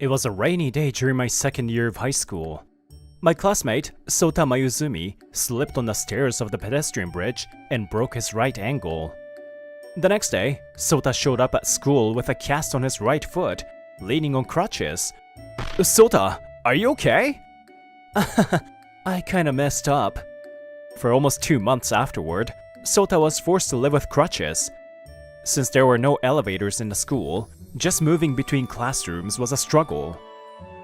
It was a rainy day during my second year of high school. My classmate, Sota Mayuzumi, slipped on the stairs of the pedestrian bridge and broke his right ankle. The next day, Sota showed up at school with a cast on his right foot, leaning on crutches. Sota, are you okay? I kinda messed up. For almost 2 months afterward, Sota was forced to live with crutches. Since there were no elevators in the school, just moving between classrooms was a struggle.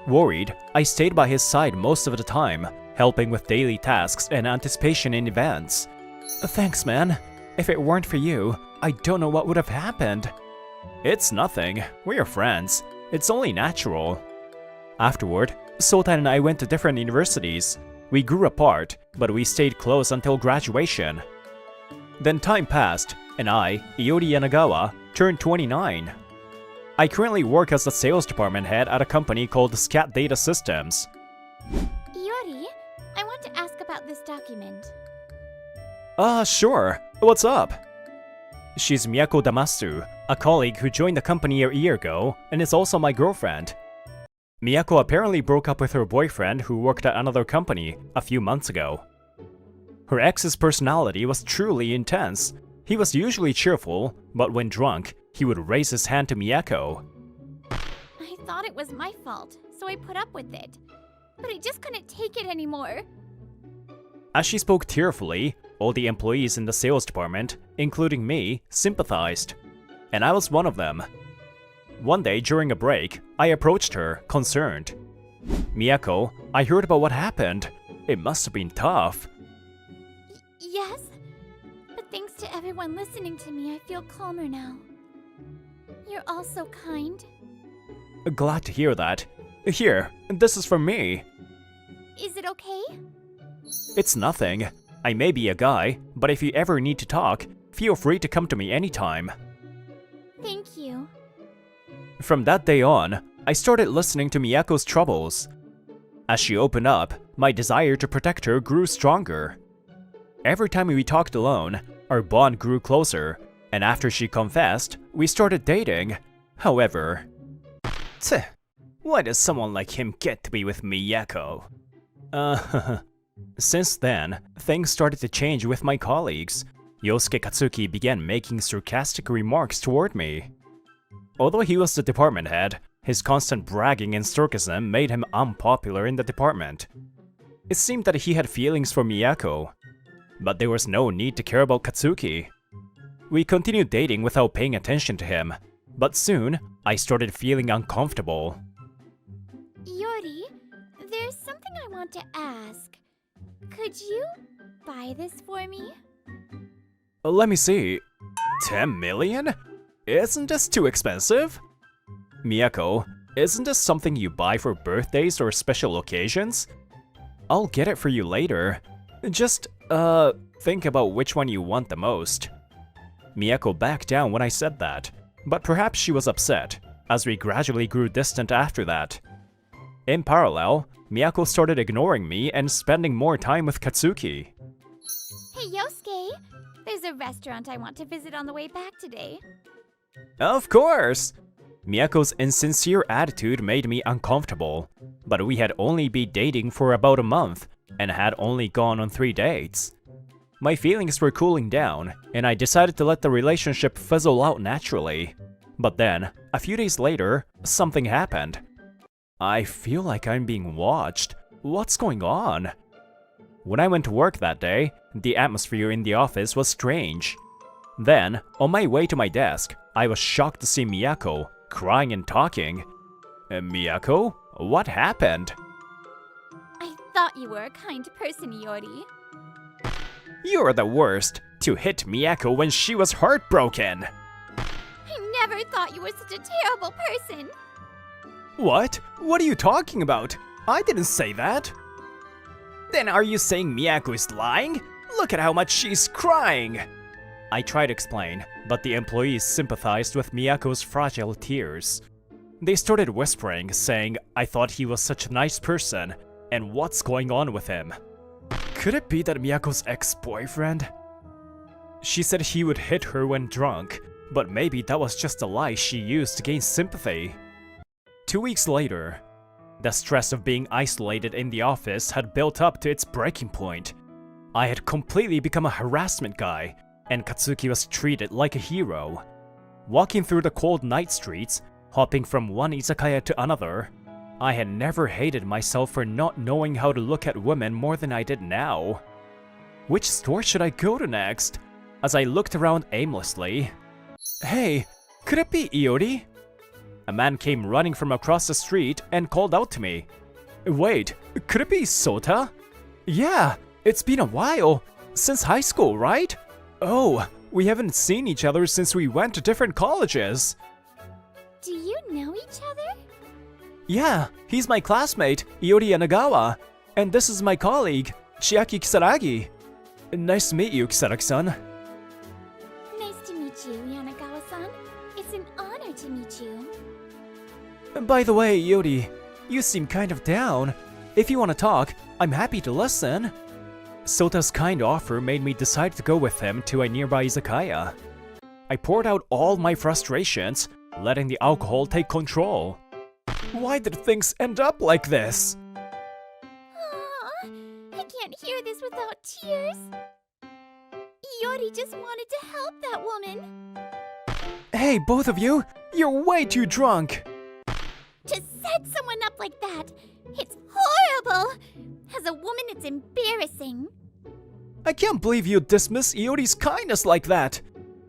Worried, I stayed by his side most of the time, helping with daily tasks and anticipation in events. Thanks, man. If it weren't for you, I don't know what would have happened. It's nothing. We're friends. It's only natural. Afterward, Sota and I went to different universities. We grew apart, but we stayed close until graduation. Then time passed, and I, Iori Yanagawa, turned 29. I currently work as a sales department head at a company called Scat Data Systems. Iori, I want to ask about this document. Sure. What's up? She's Miyako Damasu, a colleague who joined the company a year ago, and is also my girlfriend. Miyako apparently broke up with her boyfriend who worked at another company a few months ago. Her ex's personality was truly intense. He was usually cheerful, but when drunk, he would raise his hand to Miyako. I thought it was my fault, so I put up with it. But I just couldn't take it anymore. As she spoke tearfully, all the employees in the sales department, including me, sympathized. And I was one of them. One day during a break, I approached her, concerned. Miyako, I heard about what happened. It must have been tough. Yes, but thanks to everyone listening to me, I feel calmer now. You're all so kind. Glad to hear that. Here, this is from me. Is it okay? It's nothing. I may be a guy, but if you ever need to talk, feel free to come to me anytime. Thank you. From that day on, I started listening to Miyako's troubles. As she opened up, my desire to protect her grew stronger. Every time we talked alone, our bond grew closer, and after she confessed, we started dating. However... why does someone like him get to be with Miyako? Since then, things started to change with my colleagues. Yosuke Katsuki began making sarcastic remarks toward me. Although he was the department head, his constant bragging and sarcasm made him unpopular in the department. It seemed that he had feelings for Miyako, but there was no need to care about Katsuki. We continued dating without paying attention to him, but soon, I started feeling uncomfortable. Iori, there's something I want to ask. Could you buy this for me? Let me see. 10 million? Isn't this too expensive? Miyako, isn't this something you buy for birthdays or special occasions? I'll get it for you later. Just, think about which one you want the most. Miyako backed down when I said that, but perhaps she was upset, as we gradually grew distant after that. In parallel, Miyako started ignoring me and spending more time with Katsuki. Hey Yosuke, there's a restaurant I want to visit on the way back today. Of course! Miyako's insincere attitude made me uncomfortable, but we had only been dating for about a month and had only gone on 3 dates. My feelings were cooling down, and I decided to let the relationship fizzle out naturally. But then, a few days later, something happened. I feel like I'm being watched. What's going on? When I went to work that day, the atmosphere in the office was strange. Then, on my way to my desk, I was shocked to see Miyako, crying and talking. Miyako? What happened? I thought you were a kind person, Iori. You're the worst, to hit Miyako when she was heartbroken. I never thought you were such a terrible person. What? What are you talking about? I didn't say that. Then are you saying Miyako is lying? Look at how much she's crying. I tried to explain, but the employees sympathized with Miyako's fragile tears. They started whispering, saying I thought he was such a nice person, and what's going on with him? Could it be that Miyako's ex-boyfriend? She said he would hit her when drunk, but maybe that was just a lie she used to gain sympathy. 2 weeks later. The stress of being isolated in the office had built up to its breaking point. I had completely become a harassment guy, and Katsuki was treated like a hero. Walking through the cold night streets, hopping from one izakaya to another, I had never hated myself for not knowing how to look at women more than I did now. Which store should I go to next? As I looked around aimlessly. Hey, could it be Iori? A man came running from across the street and called out to me. Wait, could it be Sota? Yeah, it's been a while. Since high school, right? Oh, we haven't seen each other since we went to different colleges. Do you know each other? Yeah, he's my classmate, Iori Yanagawa. And this is my colleague, Chiaki Kisaragi. Nice to meet you, Kisaragi-san. Nice to meet you, Yanagawa-san. It's an honor to meet you. By the way, Iori, you seem kind of down. If you want to talk, I'm happy to listen. Sota's kind offer made me decide to go with him to a nearby izakaya. I poured out all my frustrations, letting the alcohol take control. Why did things end up like this? Aww, I can't hear this without tears. Iori just wanted to help that woman. Hey, both of you, you're way too drunk. To set someone up like that, it's horrible. As a woman, it's embarrassing. I can't believe you dismiss Iori's kindness like that.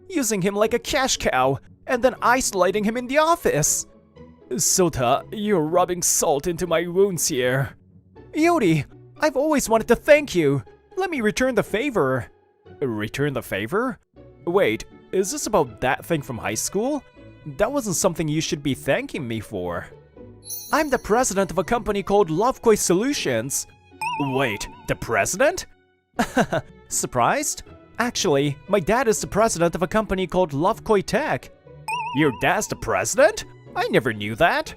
Using him like a cash cow, and then isolating him in the office. Sota, you're rubbing salt into my wounds here. Iori, I've always wanted to thank you. Let me return the favor. Return the favor? Wait, is this about that thing from high school? That wasn't something you should be thanking me for. I'm the president of a company called Lovekoi Solutions. Wait, the president? Surprised? Actually, my dad is the president of a company called Lovekoi Tech. Your dad's the president? I never knew that.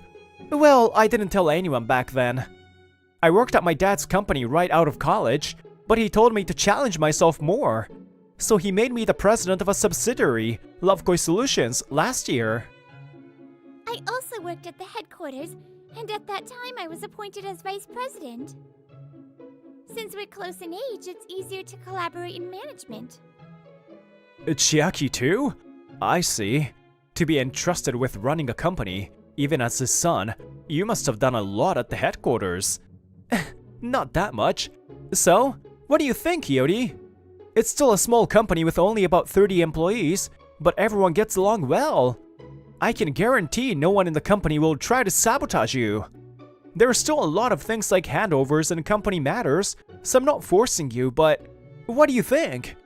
Well, I didn't tell anyone back then. I worked at my dad's company right out of college, but he told me to challenge myself more. So he made me the president of a subsidiary, Lovekoi Solutions, last year. I also worked at the headquarters, and at that time I was appointed as vice president. Since we're close in age, it's easier to collaborate in management. Chiaki too? I see. To be entrusted with running a company, even as his son, you must have done a lot at the headquarters. Not that much. So, what do you think, Iori? It's still a small company with only about 30 employees, but everyone gets along well. I can guarantee no one in the company will try to sabotage you. There are still a lot of things like handovers and company matters, so I'm not forcing you, but what do you think?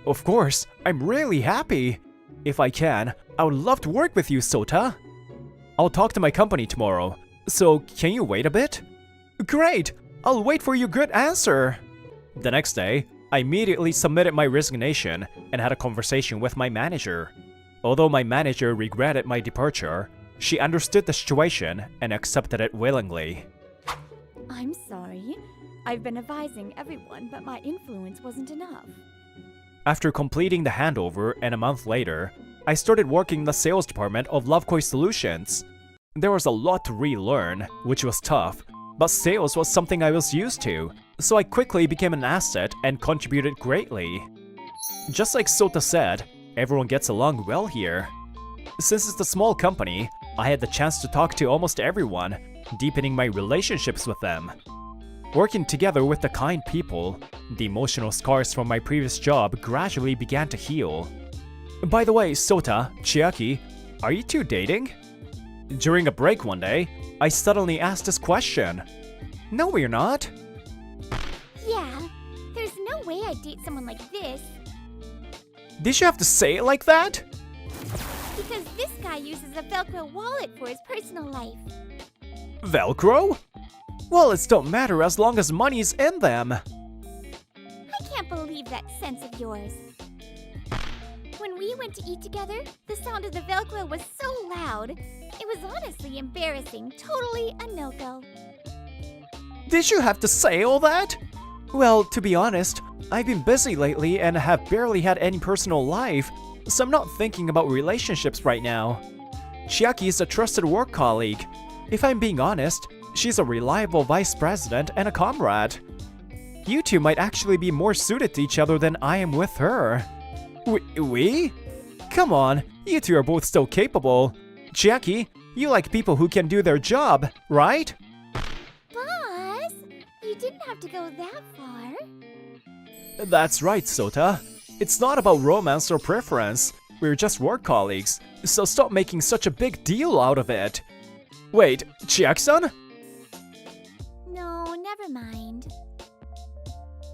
Of course, I'm really happy. If I can, I would love to work with you, Sota. I'll talk to my company tomorrow, so can you wait a bit? Great! I'll wait for your good answer. The next day, I immediately submitted my resignation and had a conversation with my manager. Although my manager regretted my departure, she understood the situation and accepted it willingly. I'm sorry. I've been advising everyone, but my influence wasn't enough. After completing the handover and a month later, I started working in the sales department of Lovekoi Solutions. There was a lot to relearn, which was tough, but sales was something I was used to, so I quickly became an asset and contributed greatly. Just like Sota said, everyone gets along well here. Since it's a small company, I had the chance to talk to almost everyone, deepening my relationships with them. Working together with the kind people, the emotional scars from my previous job gradually began to heal. By the way, Sota, Chiaki, are you two dating? During a break one day, I suddenly asked this question. No, we're not. Yeah, there's no way I'd date someone like this. Did you have to say it like that? Because this guy uses a Velcro wallet for his personal life. Velcro? Wallets don't matter as long as money's in them. I can't believe that sense of yours. When we went to eat together, the sound of the Velcro was so loud. It was honestly embarrassing, totally a no-go. Did you have to say all that? Well, to be honest, I've been busy lately and have barely had any personal life, so I'm not thinking about relationships right now. Chiaki is a trusted work colleague. If I'm being honest, she's a reliable vice president and a comrade. You two might actually be more suited to each other than I am with her. We? Come on, you two are both so capable. Jackie, you like people who can do their job, right? Boss, you didn't have to go that far. That's right, Sota. It's not about romance or preference. We're just work colleagues, so stop making such a big deal out of it. Wait, Chiaki-san? No, never mind.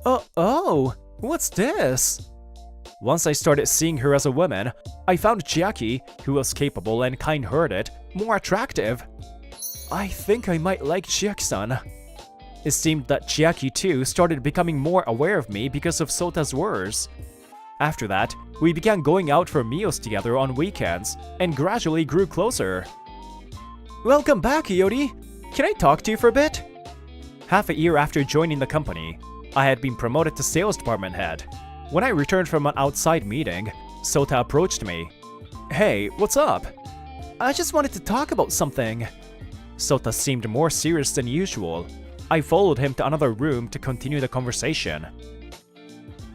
Oh, what's this? Once I started seeing her as a woman, I found Chiaki, who was capable and kind-hearted, more attractive. I think I might like Chiaki-san. It seemed that Chiaki too started becoming more aware of me because of Sota's words. After that, we began going out for meals together on weekends, and gradually grew closer. Welcome back, Iori! Can I talk to you for a bit? Half a year after joining the company, I had been promoted to sales department head. When I returned from an outside meeting, Sota approached me. Hey, what's up? I just wanted to talk about something. Sota seemed more serious than usual. I followed him to another room to continue the conversation.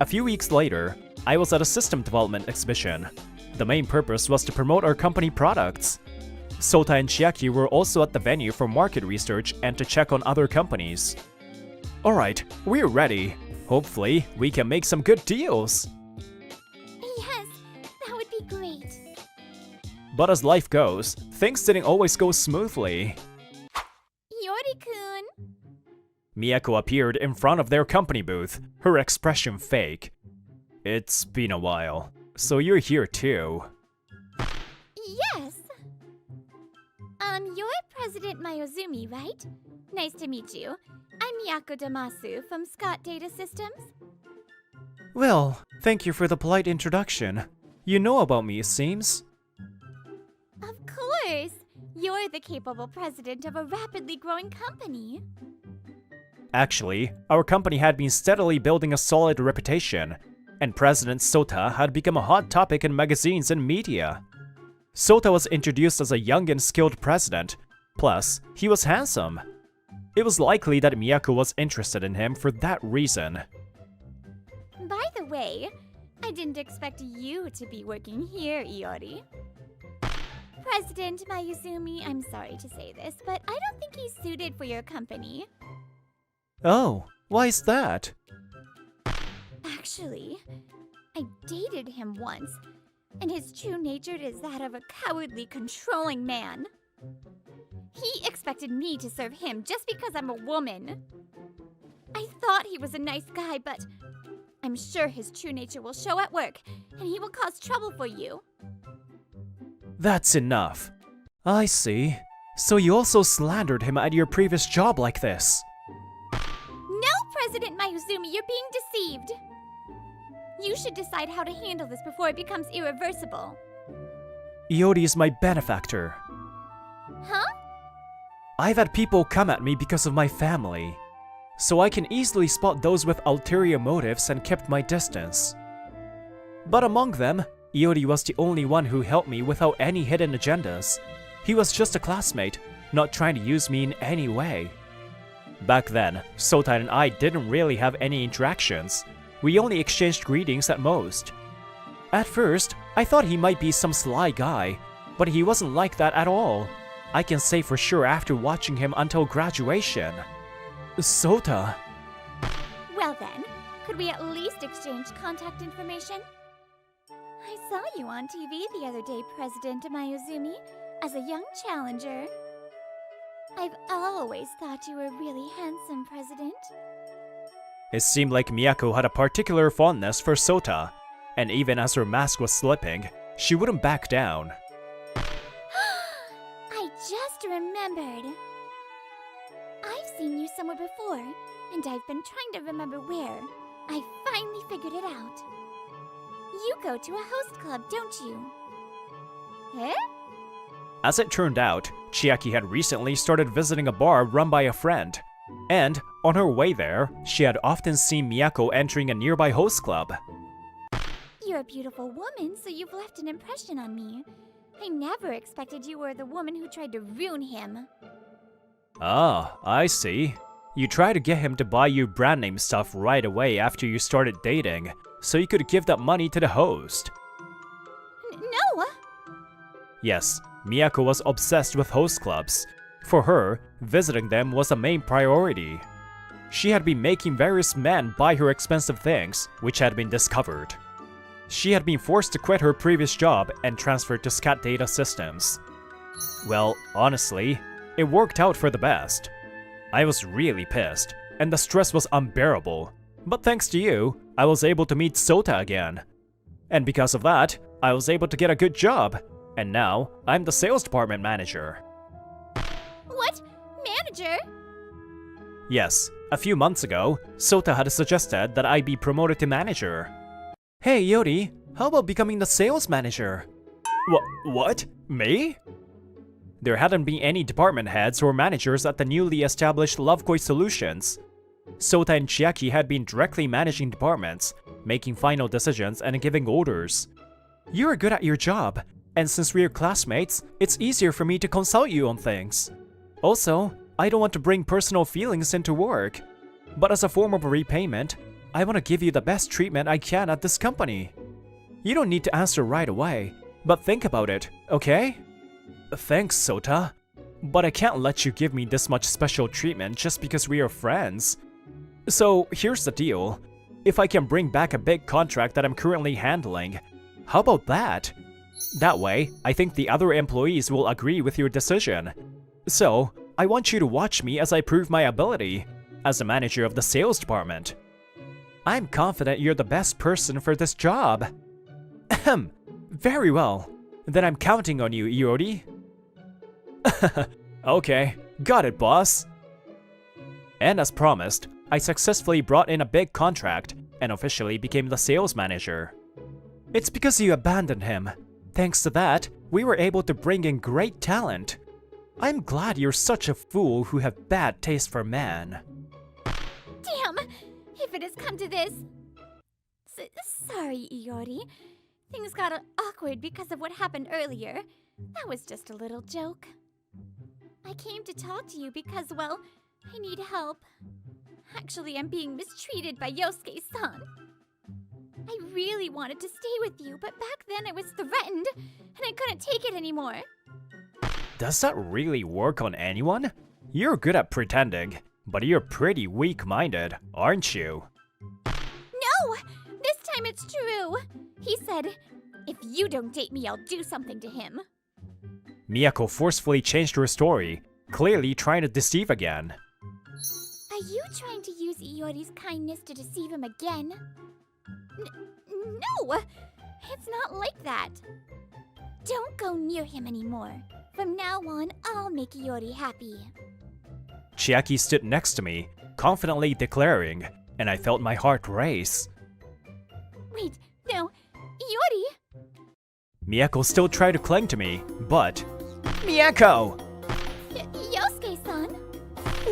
A few weeks later, I was at a system development exhibition. The main purpose was to promote our company products. Sota and Chiaki were also at the venue for market research and to check on other companies. Alright, we're ready. Hopefully, we can make some good deals. Yes, that would be great. But as life goes, things didn't always go smoothly. Iori-kun. Miyako appeared in front of their company booth, her expression fake. It's been a while, so you're here too. Yes. You're President Mayuzumi, right? Nice to meet you. I'm Miyako Damasu from Scott Data Systems. Well, thank you for the polite introduction. You know about me, it seems. Of course! You're the capable president of a rapidly growing company. Actually, our company had been steadily building a solid reputation, and President Sota had become a hot topic in magazines and media. Sota was introduced as a young and skilled president, plus, he was handsome. It was likely that Miyako was interested in him for that reason. By the way, I didn't expect you to be working here, Iori. President Mayuzumi, I'm sorry to say this, but I don't think he's suited for your company. Oh, why is that? Actually, I dated him once, and his true nature is that of a cowardly, controlling man. He expected me to serve him just because I'm a woman. I thought he was a nice guy, but I'm sure his true nature will show at work, and he will cause trouble for you. That's enough. I see. So you also slandered him at your previous job like this. No, President Mayuzumi, you're being deceived. You should decide how to handle this before it becomes irreversible. Iori is my benefactor. Huh? I've had people come at me because of my family, so I can easily spot those with ulterior motives and kept my distance. But among them, Iori was the only one who helped me without any hidden agendas. He was just a classmate, not trying to use me in any way. Back then, Sota and I didn't really have any interactions. We only exchanged greetings at most. At first, I thought he might be some sly guy, but he wasn't like that at all. I can say for sure after watching him until graduation. Sota. Well then, could we at least exchange contact information? I saw you on TV the other day, President Mayuzumi, as a young challenger. I've always thought you were really handsome, President. It seemed like Miyako had a particular fondness for Sota, and even as her mask was slipping, she wouldn't back down. I just remembered. I've seen you somewhere before, and I've been trying to remember where. I finally figured it out. You go to a host club, don't you? Eh? As it turned out, Chiaki had recently started visiting a bar run by a friend, and on her way there, she had often seen Miyako entering a nearby host club. You're a beautiful woman, so you've left an impression on me. I never expected you were the woman who tried to ruin him. Ah, I see. You tried to get him to buy you brand name stuff right away after you started dating, so you could give that money to the host. No! Yes, Miyako was obsessed with host clubs. For her, visiting them was a main priority. She had been making various men buy her expensive things, which had been discovered. She had been forced to quit her previous job and transferred to SCAT data systems. Well, honestly, it worked out for the best. I was really pissed, and the stress was unbearable. But thanks to you, I was able to meet Sota again. And because of that, I was able to get a good job, and now I'm the sales department manager. What? Manager? Yes, a few months ago, Sota had suggested that I be promoted to manager. Hey Yori, how about becoming the sales manager? What? Me? There hadn't been any department heads or managers at the newly established Lovekoi Solutions. Sota and Chiaki had been directly managing departments, making final decisions and giving orders. You're good at your job, and since we're classmates, it's easier for me to consult you on things. Also, I don't want to bring personal feelings into work. But as a form of repayment, I want to give you the best treatment I can at this company. You don't need to answer right away, but think about it, okay? Thanks, Sota. But I can't let you give me this much special treatment just because we are friends. So, here's the deal. If I can bring back a big contract that I'm currently handling, how about that? That way, I think the other employees will agree with your decision. So, I want you to watch me as I prove my ability as the manager of the sales department. I'm confident you're the best person for this job. Ahem. Very well. Then I'm counting on you, Iori. Okay, got it, boss. And as promised, I successfully brought in a big contract and officially became the sales manager. It's because you abandoned him. Thanks to that, we were able to bring in great talent. I'm glad you're such a fool who have bad taste for men. Damn! If it has come to this... Sorry, Iori. Things got awkward because of what happened earlier. That was just a little joke. I came to talk to you because, well, I need help. Actually, I'm being mistreated by Yosuke-san. I really wanted to stay with you, but back then I was threatened, and I couldn't take it anymore. Does that really work on anyone? You're good at pretending, but you're pretty weak-minded, aren't you? No! This time it's true! He said, if you don't date me, I'll do something to him. Miyako forcefully changed her story, clearly trying to deceive again. Are you trying to use Iori's kindness to deceive him again? No! It's not like that. Don't go near him anymore. From now on, I'll make Iori happy. Chiaki stood next to me, confidently declaring, and I felt my heart race. Wait, no, Iori! Miyako still tried to cling to me, but... Miyako! Yosuke-san?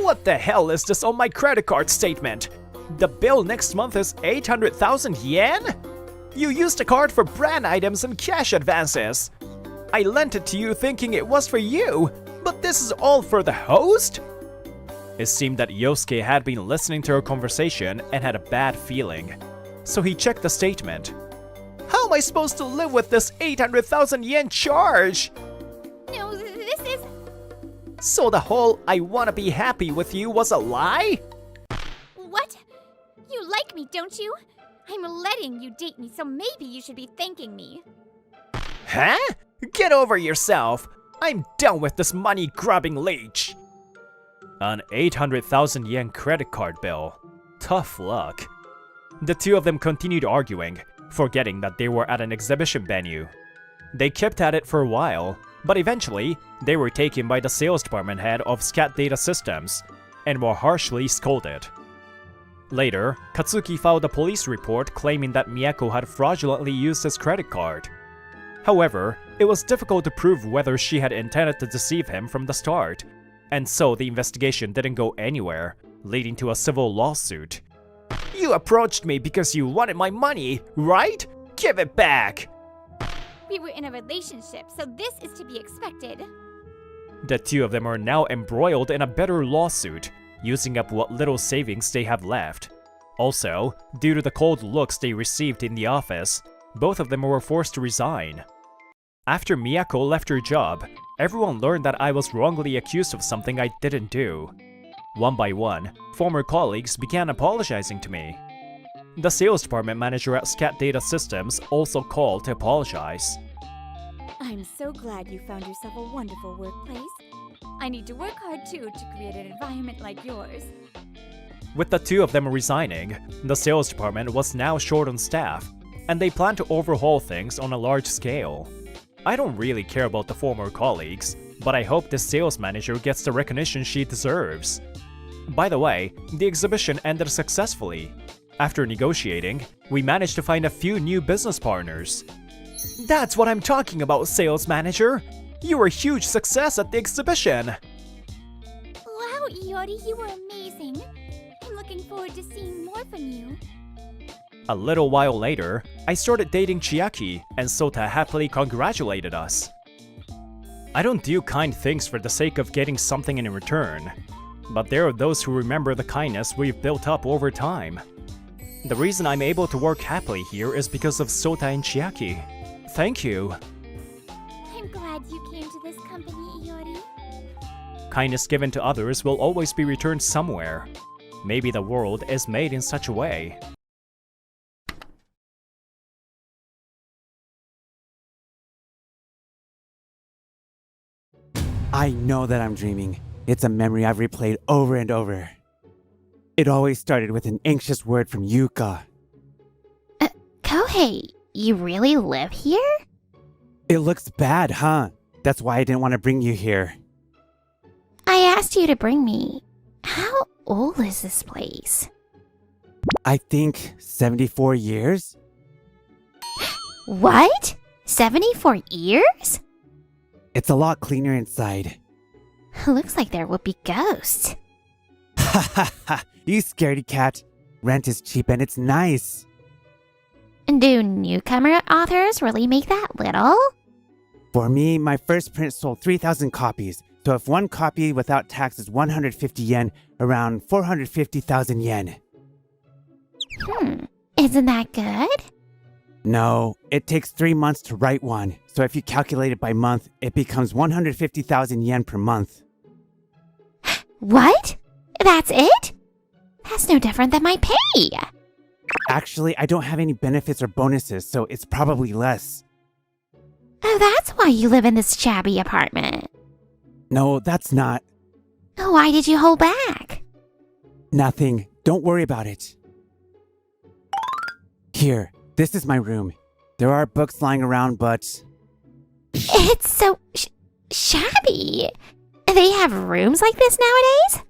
What the hell is this on my credit card statement? The bill next month is 800,000 yen? You used the card for brand items and cash advances. I lent it to you thinking it was for you, but this is all for the host? It seemed that Yosuke had been listening to our conversation and had a bad feeling. So he checked the statement. How am I supposed to live with this 800,000 yen charge? No, this is... So the whole I wanna be happy with you was a lie? What? You like me, don't you? I'm letting you date me, so maybe you should be thanking me. Huh? Get over yourself! I'm done with this money-grubbing leech! An 800,000 yen credit card bill. Tough luck. The two of them continued arguing, forgetting that they were at an exhibition venue. They kept at it for a while, but eventually, they were taken by the sales department head of SCAT Data Systems, and were harshly scolded. Later, Katsuki filed a police report claiming that Miyako had fraudulently used his credit card. However, it was difficult to prove whether she had intended to deceive him from the start, and so the investigation didn't go anywhere, leading to a civil lawsuit. You approached me because you wanted my money, right? Give it back! We were in a relationship, so this is to be expected. The two of them are now embroiled in a bitter lawsuit, using up what little savings they have left. Also, due to the cold looks they received in the office, both of them were forced to resign. After Miyako left her job, everyone learned that I was wrongly accused of something I didn't do. One by one, former colleagues began apologizing to me. The sales department manager at Scat Data Systems also called to apologize. I'm so glad you found yourself a wonderful workplace. I need to work hard too to create an environment like yours. With the two of them resigning, the sales department was now short on staff, and they plan to overhaul things on a large scale. I don't really care about the former colleagues, but I hope this sales manager gets the recognition she deserves. By the way, the exhibition ended successfully. After negotiating, we managed to find a few new business partners. That's what I'm talking about, sales manager! You were a huge success at the exhibition! Wow, Iori, you were amazing. I'm looking forward to seeing more from you. A little while later, I started dating Chiaki, and Sota happily congratulated us. I don't do kind things for the sake of getting something in return, but there are those who remember the kindness we've built up over time. The reason I'm able to work happily here is because of Sota and Chiaki. Thank you. I'm glad you came to this company, Iori. Kindness given to others will always be returned somewhere. Maybe the world is made in such a way. I know that I'm dreaming. It's a memory I've replayed over and over. It always started with an anxious word from Yuka. Kohei, you really live here? It looks bad, huh? That's why I didn't want to bring you here. I asked you to bring me. How old is this place? I think 74 years? What? 74 years? It's a lot cleaner inside. Looks like there would be ghosts. Ha ha ha! You scaredy cat. Rent is cheap and it's nice. Do newcomer authors really make that little? For me, my first print sold 3,000 copies. So if one copy without tax is 150 yen, around 450,000 yen. Isn't that good? No, it takes 3 months to write one. So if you calculate it by month, it becomes 150,000 yen per month. What? That's it? That's no different than my pay. Actually, I don't have any benefits or bonuses, so it's probably less. Oh, that's why you live in this shabby apartment. No, that's not. Why did you hold back? Nothing. Don't worry about it. Here, this is my room. There are books lying around, but... It's so shabby. They have rooms like this nowadays?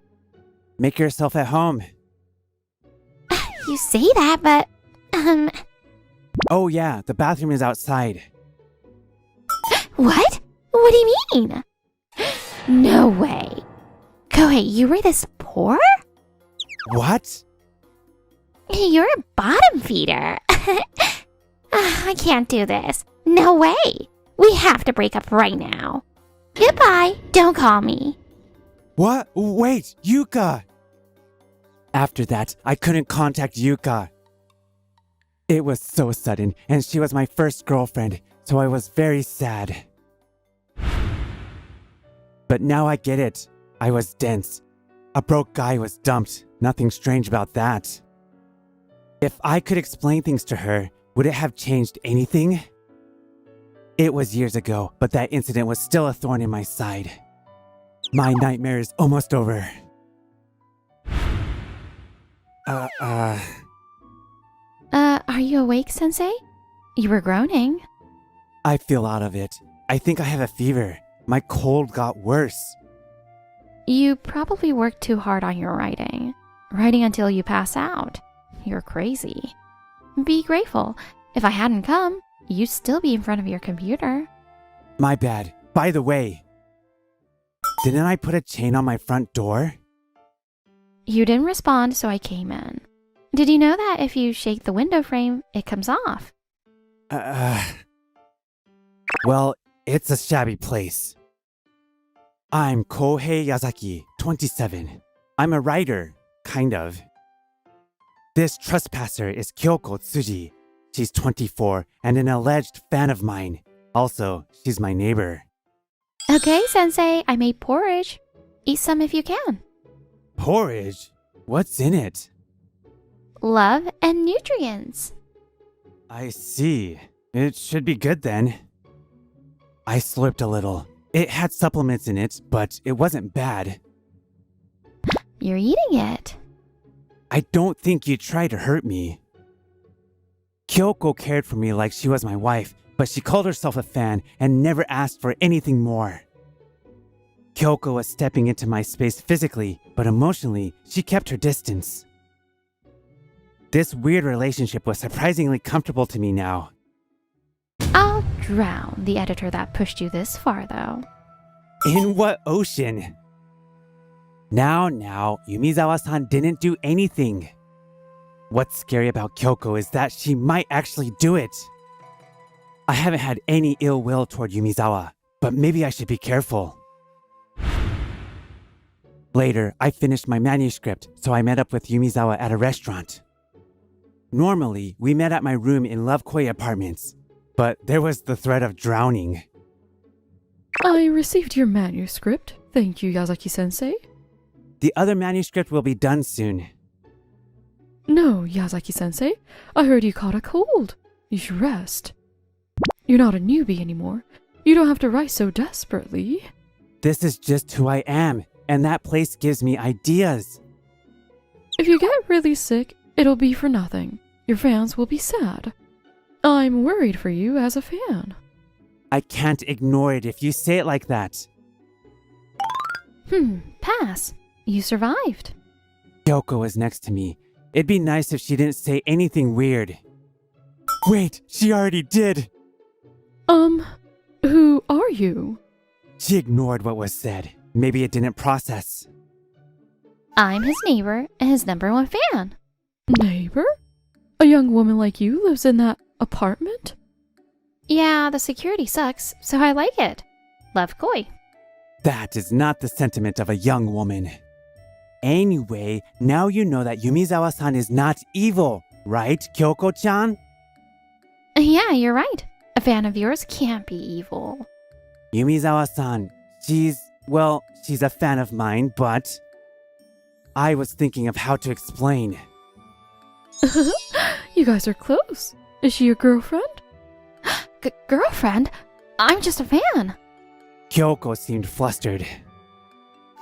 Make yourself at home. You say that, but... Oh yeah, the bathroom is outside. What? What do you mean? No way. Kohei, you were this poor? What? You're a bottom feeder. I can't do this. No way. We have to break up right now. Goodbye. Don't call me. What? Wait, Yuka! After that, I couldn't contact Yuka. It was so sudden, and she was my first girlfriend, so I was very sad. But now I get it. I was dense. A broke guy was dumped. Nothing strange about that. If I could explain things to her, would it have changed anything? It was years ago, but that incident was still a thorn in my side. My nightmare is almost over. Are you awake, Sensei? You were groaning. I feel out of it. I think I have a fever. My cold got worse. You probably worked too hard on your writing. Writing until you pass out. You're crazy. Be grateful. If I hadn't come, you'd still be in front of your computer. My bad. By the way, didn't I put a chain on my front door? You didn't respond, so I came in. Did you know that if you shake the window frame, it comes off? Well, it's a shabby place. I'm Kohei Yazaki, 27. I'm a writer, kind of. This trespasser is Kyoko Tsuji. She's 24 and an alleged fan of mine. Also, she's my neighbor. Okay, Sensei, I made porridge. Eat some if you can. Porridge? What's in it? Love and nutrients. I see. It should be good then. I slurped a little. It had supplements in it, but it wasn't bad. You're eating it. I don't think you tried to hurt me. Kyoko cared for me like she was my wife, but she called herself a fan and never asked for anything more. Kyoko was stepping into my space physically, but emotionally, she kept her distance. This weird relationship was surprisingly comfortable to me now. I'll drown the editor that pushed you this far, though. In what ocean? Now, Yumizawa-san didn't do anything. What's scary about Kyoko is that she might actually do it. I haven't had any ill will toward Yumizawa, but maybe I should be careful. Later, I finished my manuscript, so I met up with Yumizawa at a restaurant. Normally, we met at my room in Love Koi Apartments, but there was the threat of drowning. I received your manuscript. Thank you, Yazaki-sensei. The other manuscript will be done soon. No, Yazaki-sensei. I heard you caught a cold. You should rest. You're not a newbie anymore. You don't have to write so desperately. This is just who I am, and that place gives me ideas. If you get really sick, it'll be for nothing. Your fans will be sad. I'm worried for you as a fan. I can't ignore it if you say it like that. Pass. You survived. Kyoko was next to me. It'd be nice if she didn't say anything weird. Wait, she already did! Who are you? She ignored what was said. Maybe it didn't process. I'm his neighbor and his #1 fan. Neighbor? A young woman like you lives in that apartment? Yeah, the security sucks, so I like it. Love Koi. That is not the sentiment of a young woman. Anyway, now you know that Yumizawa-san is not evil, right, Kyoko-chan? Yeah, you're right. A fan of yours can't be evil. Yumizawa-san, she's a fan of mine, but I was thinking of how to explain. You guys are close. Is she your girlfriend? Girlfriend? I'm just a fan. Kyoko seemed flustered.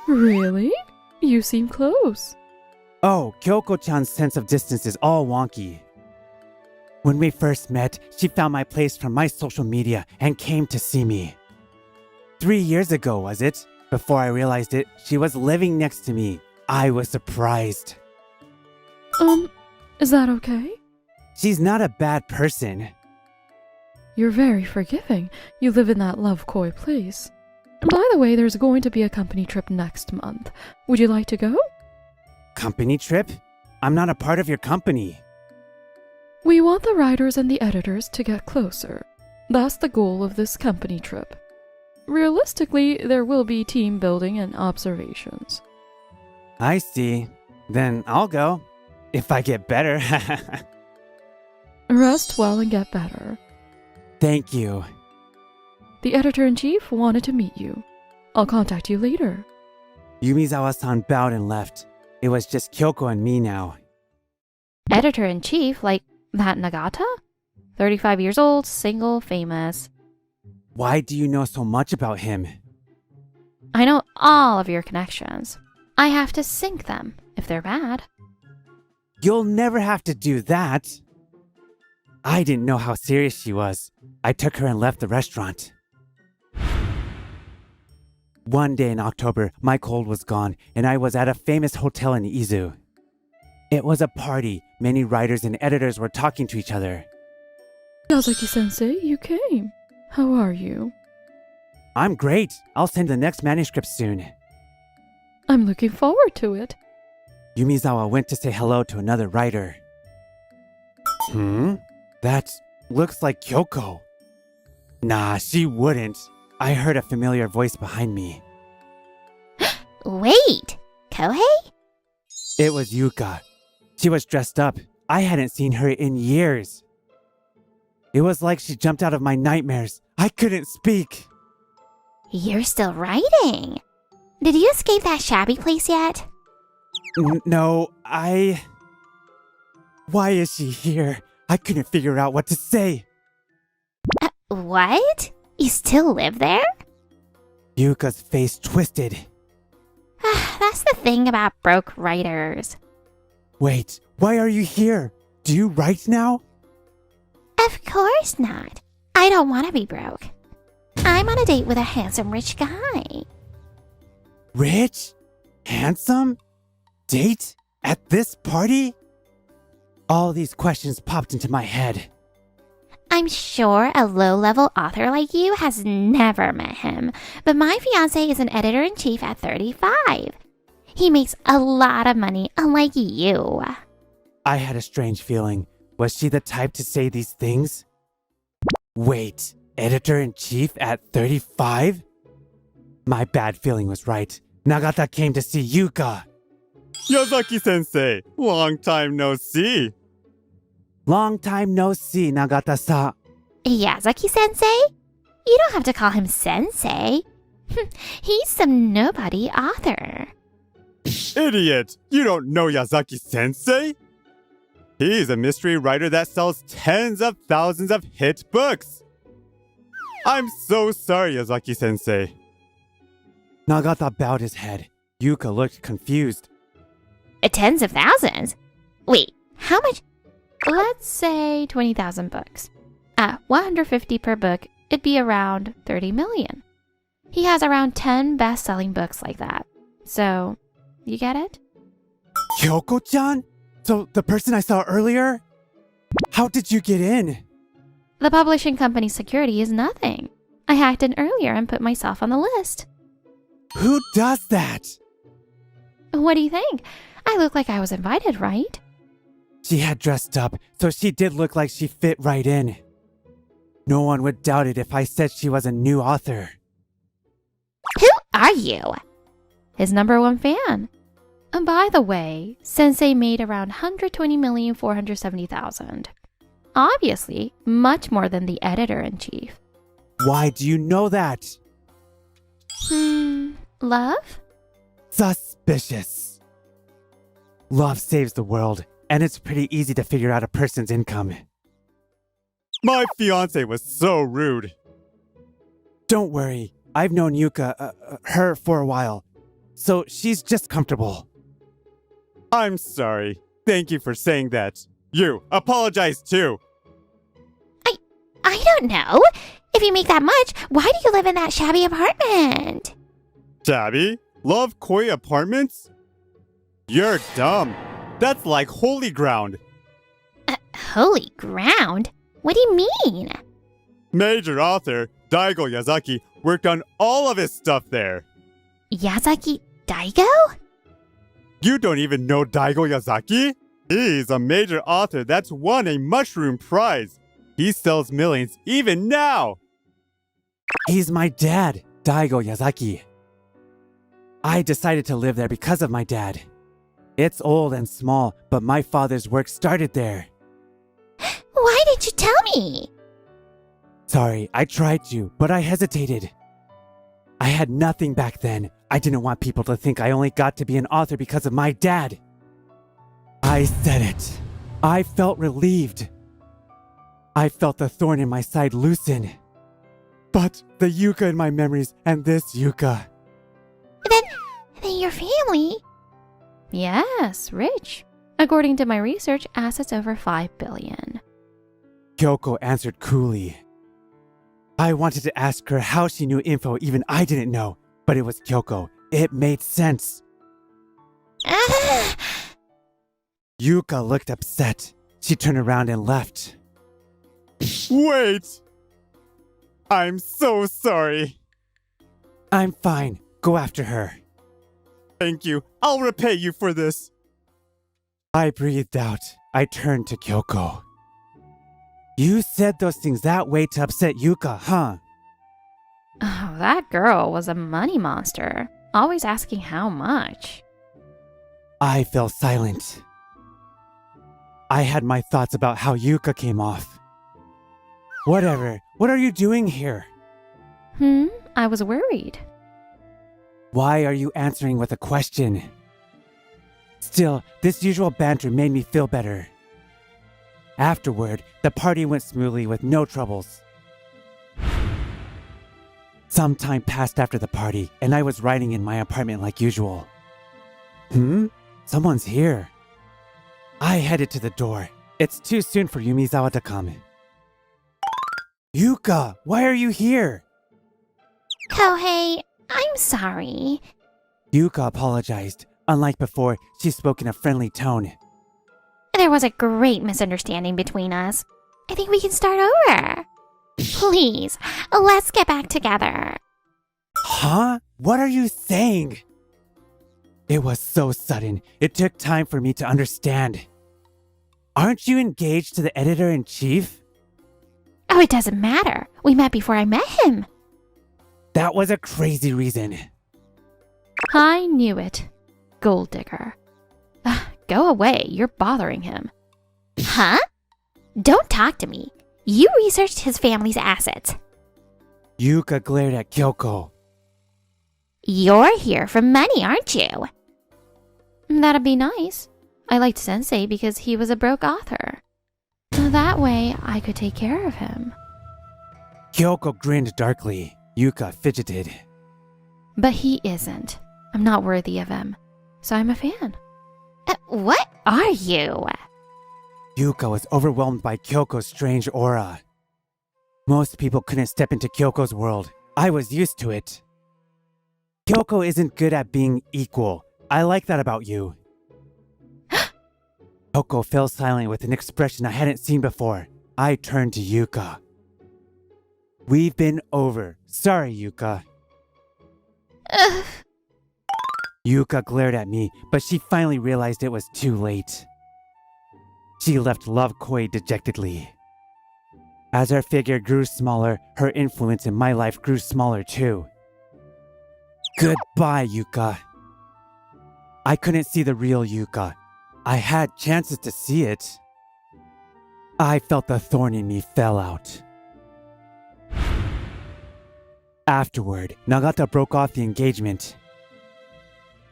Really? You seem close. Oh, Kyoko-chan's sense of distance is all wonky. When we first met, she found my place from my social media and came to see me. 3 years ago, was it? Before I realized it, she was living next to me. I was surprised. Is that okay? She's not a bad person. You're very forgiving. You live in that Love Koi place. By the way, there's going to be a company trip next month. Would you like to go? Company trip? I'm not a part of your company. We want the writers and the editors to get closer. That's the goal of this company trip. Realistically, there will be team building and observations. I see. Then I'll go. If I get better. Rest well and get better. Thank you. The editor-in-chief wanted to meet you. I'll contact you later. Yumizawa-san bowed and left. It was just Kyoko and me now. Editor-in-chief, like that Nagata? 35 years old, single, famous. Why do you know so much about him? I know all of your connections. I have to sync them if they're bad. You'll never have to do that. I didn't know how serious she was. I took her and left the restaurant. One day in October, my cold was gone, and I was at a famous hotel in Izu. It was a party. Many writers and editors were talking to each other. Yazaki-sensei, you came. How are you? I'm great. I'll send the next manuscript soon. I'm looking forward to it. Yumizawa went to say hello to another writer. That looks like Kyoko. Nah, she wouldn't. I heard a familiar voice behind me. Wait, Kohei? It was Yuka. She was dressed up. I hadn't seen her in years. It was like she jumped out of my nightmares. I couldn't speak. You're still writing. Did you escape that shabby place yet? No, Why is she here? I couldn't figure out what to say. What? You still live there? Yuka's face twisted. That's the thing about broke writers. Wait, why are you here? Do you write now? Of course not. I don't want to be broke. I'm on a date with a handsome rich guy. Rich? Handsome? Date? At this party? All these questions popped into my head. I'm sure a low-level author like you has never met him, but my fiancé is an editor-in-chief at 35. He makes a lot of money, unlike you. I had a strange feeling. Was she the type to say these things? Wait, editor-in-chief at 35? My bad feeling was right. Nagata came to see Yuka. Yazaki-sensei, long time no see. Long time no see, Nagata-sa. Yazaki-sensei? You don't have to call him sensei. He's some nobody author. Idiot! You don't know Yazaki-sensei? He's a mystery writer that sells tens of thousands of hit books. I'm so sorry, Yazaki-sensei. Nagata bowed his head. Yuka looked confused. Tens of thousands? Wait, how much? Let's say 20,000 books. At 150 per book, it'd be around 30 million. He has around 10 best-selling books like that. So, you get it? Kyoko-chan? So the person I saw earlier? How did you get in? The publishing company's security is nothing. I hacked in earlier and put myself on the list. Who does that? What do you think? I look like I was invited, right? She had dressed up, so she did look like she fit right in. No one would doubt it if I said she was a new author. Who are you? His #1 fan. And by the way, Sensei made around 120,470,000. Obviously, much more than the editor-in-chief. Why do you know that? Love? Suspicious. Love saves the world, and it's pretty easy to figure out a person's income. My fiance was so rude. Don't worry, I've known Yuka, her for a while, so she's just comfortable. I'm sorry. Thank you for saying that. You, apologize too. I don't know. If you make that much, why do you live in that shabby apartment? Shabby? Love koi apartments? You're dumb. That's like holy ground. Holy ground? What do you mean? Major author Daigo Yazaki worked on all of his stuff there. Yazaki Daigo? You don't even know Daigo Yazaki? He's a major author that's won a mushroom prize. He sells millions even now. He's my dad, Daigo Yazaki. I decided to live there because of my dad. It's old and small, but my father's work started there. Why didn't you tell me? Sorry, I tried to, but I hesitated. I had nothing back then. I didn't want people to think I only got to be an author because of my dad. I said it. I felt relieved. I felt the thorn in my side loosen. But the Yuka in my memories and this Yuka. Then your family? Yes, rich. According to my research, assets over 5 billion. Kyoko answered coolly. I wanted to ask her how she knew info even I didn't know, but it was Kyoko. It made sense. Yuka looked upset. She turned around and left. Wait! I'm so sorry. I'm fine. Go after her. Thank you. I'll repay you for this. I breathed out. I turned to Kyoko. You said those things that way to upset Yuka, huh? Oh, that girl was a money monster. Always asking how much. I fell silent. I had my thoughts about how Yuka came off. Whatever. What are you doing here? I was worried. Why are you answering with a question? Still, this usual banter made me feel better. Afterward, the party went smoothly with no troubles. Some time passed after the party, and I was writing in my apartment like usual. Someone's here. I headed to the door. It's too soon for Yumizawa to come. Yuka, why are you here? Kohei, I'm sorry. Yuka apologized. Unlike before, she spoke in a friendly tone. There was a great misunderstanding between us. I think we can start over. Please, let's get back together. Huh? What are you saying? It was so sudden. It took time for me to understand. Aren't you engaged to the editor-in-chief? Oh, it doesn't matter. We met before I met him. That was a crazy reason. I knew it. Gold digger. Go away, you're bothering him. Huh? Don't talk to me. You researched his family's assets. Yuka glared at Kyoko. You're here for money, aren't you? That'd be nice. I liked Sensei because he was a broke author. That way, I could take care of him. Kyoko grinned darkly. Yuka fidgeted. But he isn't. I'm not worthy of him. So I'm a fan. What are you? Yuka was overwhelmed by Kyoko's strange aura. Most people couldn't step into Kyoko's world. I was used to it. Kyoko isn't good at being equal. I like that about you. Kyoko fell silent with an expression I hadn't seen before. I turned to Yuka. We've been over. Sorry, Yuka. Yuka glared at me, but she finally realized it was too late. She left Love Koi dejectedly. As her figure grew smaller, her influence in my life grew smaller too. Goodbye, Yuka. I couldn't see the real Yuka. I had chances to see it. I felt the thorn in me fell out. Afterward, Nagata broke off the engagement.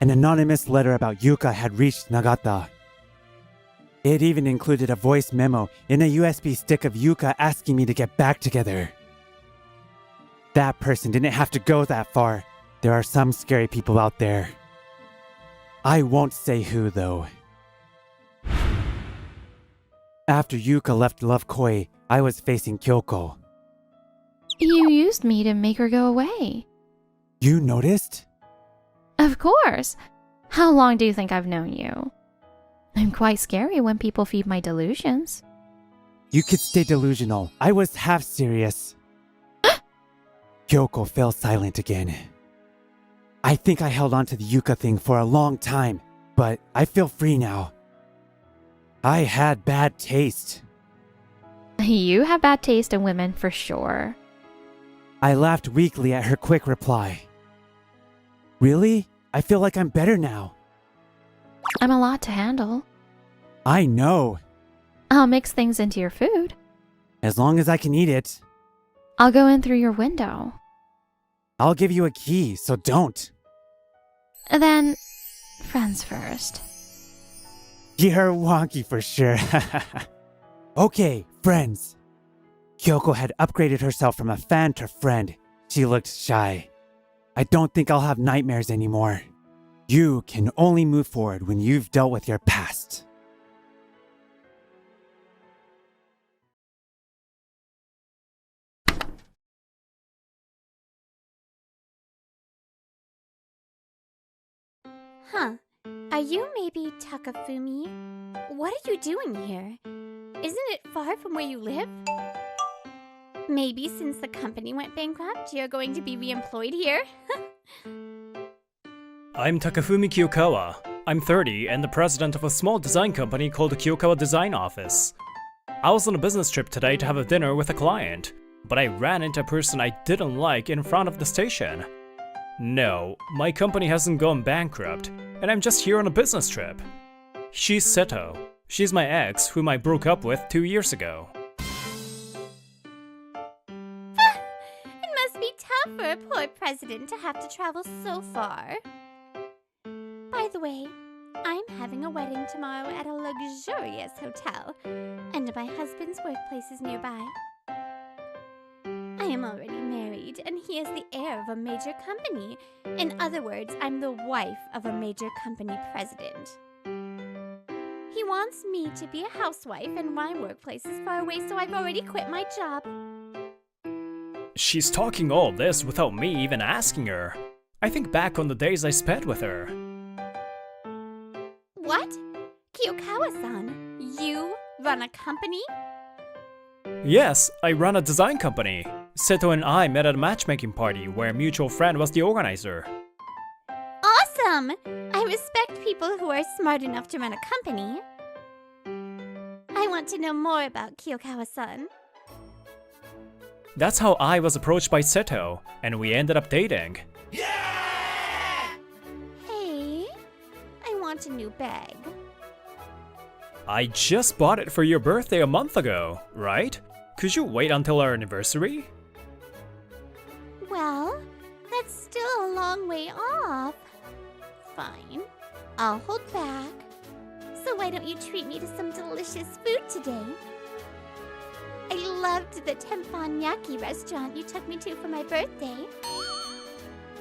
An anonymous letter about Yuka had reached Nagata. It even included a voice memo in a USB stick of Yuka asking me to get back together. That person didn't have to go that far. There are some scary people out there. I won't say who, though. After Yuka left Love Koi, I was facing Kyoko. You used me to make her go away. You noticed? Of course. How long do you think I've known you? I'm quite scary when people feed my delusions. You could stay delusional. I was half serious. Kyoko fell silent again. I think I held on to the Yuka thing for a long time, but I feel free now. I had bad taste. You have bad taste in women for sure. I laughed weakly at her quick reply. Really? I feel like I'm better now. I'm a lot to handle. I know. I'll mix things into your food. As long as I can eat it. I'll go in through your window. I'll give you a key, so don't. Then, friends first. You're wonky for sure. Okay, friends. Kyoko had upgraded herself from a fan to friend. She looked shy. I don't think I'll have nightmares anymore. You can only move forward when you've dealt with your past. Huh. Are you maybe Takafumi? What are you doing here? Isn't it far from where you live? Maybe since the company went bankrupt, you're going to be re-employed here? I'm Takafumi Kiyokawa. I'm 30 and the president of a small design company called the Kiyokawa Design Office. I was on a business trip today to have a dinner with a client, but I ran into a person I didn't like in front of the station. No, my company hasn't gone bankrupt, and I'm just here on a business trip. She's Seto. She's my ex, whom I broke up with 2 years ago. It must be tough for a poor president to have to travel so far. By the way, I'm having a wedding tomorrow at a luxurious hotel, and my husband's workplace is nearby. I am already married, and he is the heir of a major company. In other words, I'm the wife of a major company president. He wants me to be a housewife, and my workplace is far away, so I've already quit my job. She's talking all this without me even asking her. I think back on the days I spent with her. What? Kiyokawa-san, you run a company? Yes, I run a design company. Seto and I met at a matchmaking party where a mutual friend was the organizer. Awesome! I respect people who are smart enough to run a company. I want to know more about Kiyokawa-san. That's how I was approached by Seto, and we ended up dating. Hey, I want a new bag. I just bought it for your birthday a month ago, right? Could you wait until our anniversary? Well, that's still a long way off. Fine, I'll hold back. So why don't you treat me to some delicious food today? I loved the teppanyaki restaurant you took me to for my birthday.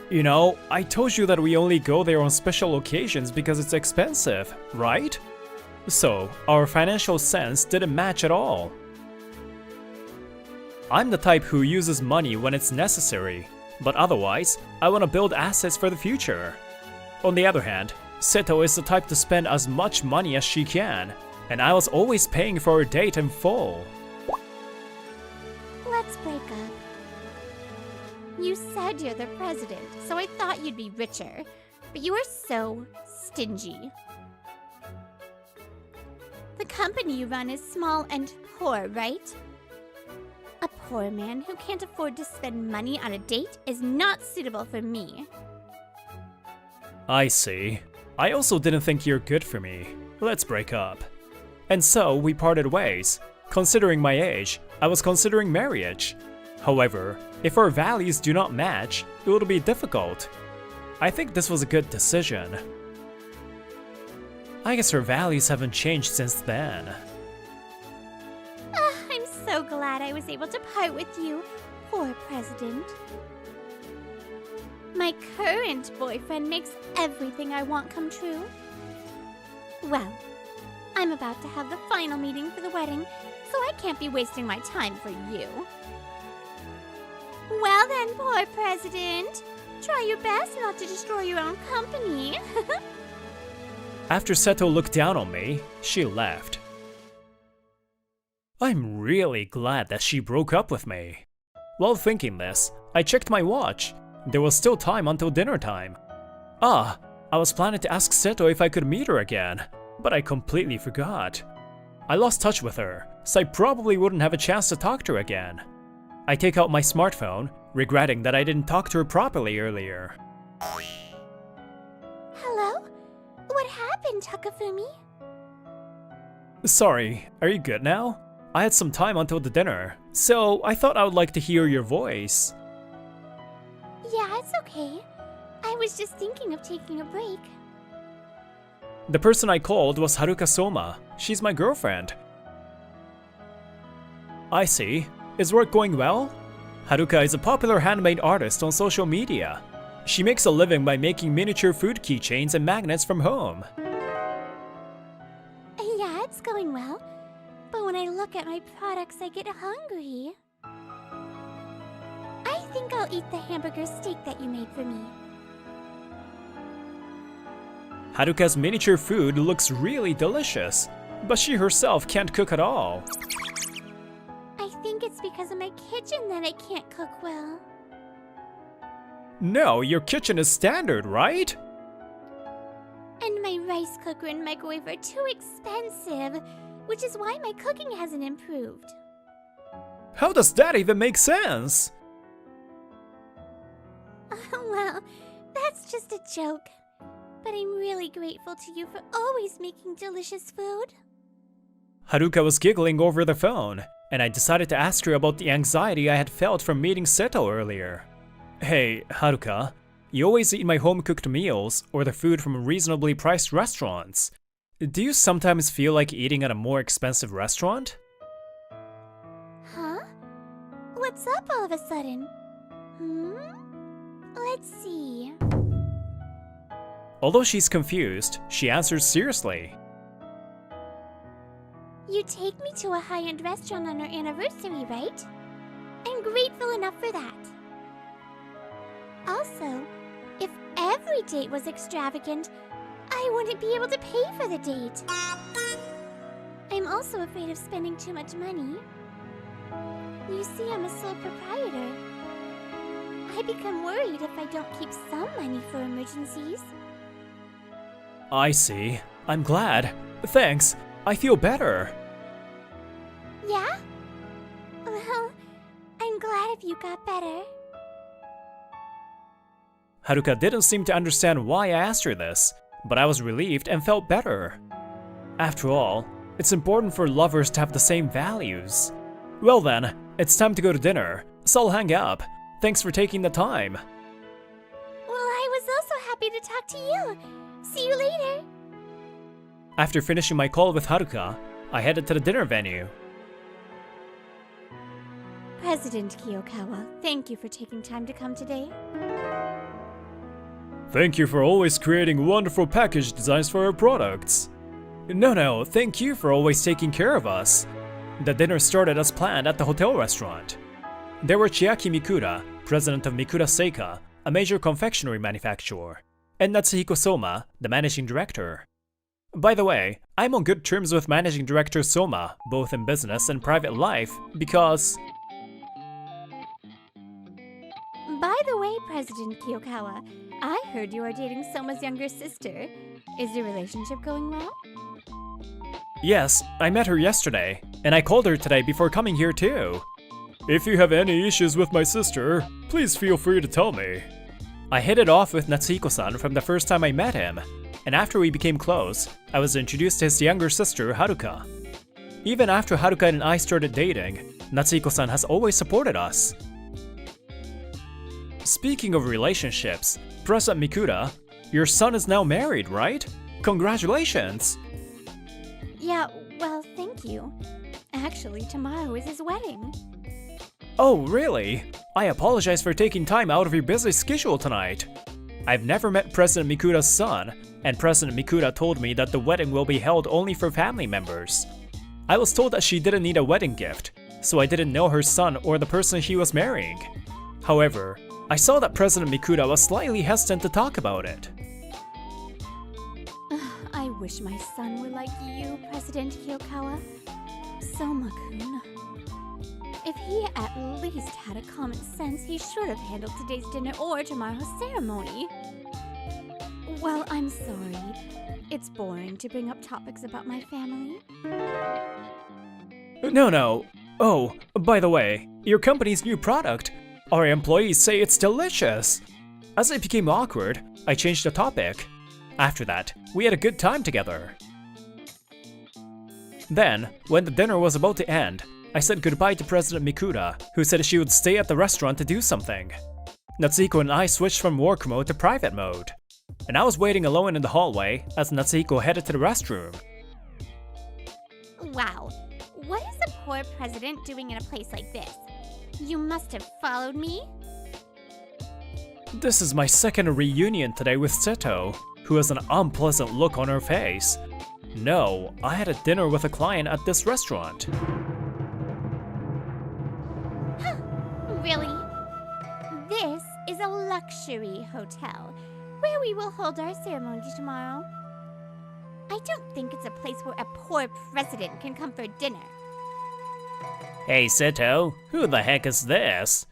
You know, I told you that we only go there on special occasions because it's expensive, right? So, our financial sense didn't match at all. I'm the type who uses money when it's necessary, but otherwise, I want to build assets for the future. On the other hand, Seto is the type to spend as much money as she can, and I was always paying for her date in full. Let's break up. You said you're the president, so I thought you'd be richer, but you are so stingy. The company you run is small and poor, right? A poor man who can't afford to spend money on a date is not suitable for me. I see. I also didn't think you're good for me. Let's break up. And so we parted ways. Considering my age, I was considering marriage. However, if our values do not match, it will be difficult. I think this was a good decision. I guess her values haven't changed since then. I'm so glad I was able to part with you, poor president. My current boyfriend makes everything I want come true. Well, I'm about to have the final meeting for the wedding, so I can't be wasting my time for you. Well then, poor president, try your best not to destroy your own company. After Seto looked down on me, she left. I'm really glad that she broke up with me. While thinking this, I checked my watch. There was still time until dinner time. I was planning to ask Seto if I could meet her again, but I completely forgot. I lost touch with her, so I probably wouldn't have a chance to talk to her again. I take out my smartphone, regretting that I didn't talk to her properly earlier. Hello? What happened, Takafumi? Sorry, are you good now? I had some time until the dinner, so I thought I would like to hear your voice. Yeah, it's okay. I was just thinking of taking a break. The person I called was Haruka Soma. She's my girlfriend. I see. Is work going well? Haruka is a popular handmade artist on social media. She makes a living by making miniature food keychains and magnets from home. Yeah, it's going well. But when I look at my products, I get hungry. I think I'll eat the hamburger steak that you made for me. Haruka's miniature food looks really delicious, but she herself can't cook at all. I think it's because of my kitchen that I can't cook well. No, your kitchen is standard, right? And my rice cooker and microwave are too expensive, which is why my cooking hasn't improved. How does that even make sense? Well, That's just a joke. But I'm really grateful to you for always making delicious food. Haruka was giggling over the phone, and I decided to ask her about the anxiety I had felt from meeting Seto earlier. Hey, Haruka, you always eat my home-cooked meals or the food from reasonably priced restaurants. Do you sometimes feel like eating at a more expensive restaurant? Huh? What's up all of a sudden? Let's see. Although she's confused, she answers seriously. You take me to a high-end restaurant on our anniversary, right? I'm grateful enough for that. Also, if every date was extravagant, I wouldn't be able to pay for the date. I'm also afraid of spending too much money. You see, I'm a sole proprietor. I become worried if I don't keep some money for emergencies. I see. I'm glad. Thanks. I feel better. Yeah? Well, I'm glad if you got better. Haruka didn't seem to understand why I asked her this, but I was relieved and felt better. After all, it's important for lovers to have the same values. Well then, it's time to go to dinner, so I'll hang up. Thanks for taking the time. Well, I was also happy to talk to you. See you later. After finishing my call with Haruka, I headed to the dinner venue. President Kiyokawa, thank you for taking time to come today. Thank you for always creating wonderful package designs for our products. No, thank you for always taking care of us. The dinner started as planned at the hotel restaurant. There were Chiaki Mikura, president of Mikura Seika, a major confectionery manufacturer, and Natsuhiko Soma, the managing director. By the way, I'm on good terms with managing director Soma, both in business and private life, because... By the way, President Kiyokawa, I heard you are dating Soma's younger sister. Is your relationship going well? Yes, I met her yesterday, and I called her today before coming here too. If you have any issues with my sister, please feel free to tell me. I hit it off with Natsuhiko-san from the first time I met him, and after we became close, I was introduced to his younger sister, Haruka. Even after Haruka and I started dating, Natsuhiko-san has always supported us. Speaking of relationships, President Mikura, your son is now married, right? Congratulations! Yeah, well, thank you. Actually, tomorrow is his wedding. Oh, really? I apologize for taking time out of your busy schedule tonight. I've never met President Mikura's son, and President Mikura told me that the wedding will be held only for family members. I was told that she didn't need a wedding gift, so I didn't know her son or the person she was marrying. However, I saw that President Mikura was slightly hesitant to talk about it. I wish my son were like you, President Kiyokawa. Soma-kun. If he at least had a common sense, he should have handled today's dinner or tomorrow's ceremony. Well, I'm sorry. It's boring to bring up topics about my family. No. Oh, by the way, your company's new product. Our employees say it's delicious. As it became awkward, I changed the topic. After that, we had a good time together. Then, when the dinner was about to end, I said goodbye to President Mikura, who said she would stay at the restaurant to do something. Natsuhiko and I switched from work mode to private mode, and I was waiting alone in the hallway as Natsuhiko headed to the restroom. Wow, what is a poor president doing in a place like this? You must have followed me? This is my second reunion today with Seto, who has an unpleasant look on her face. No, I had a dinner with a client at this restaurant. Really? This is a luxury hotel, where we will hold our ceremony tomorrow. I don't think it's a place where a poor president can come for dinner. Hey Seto, who the heck is this?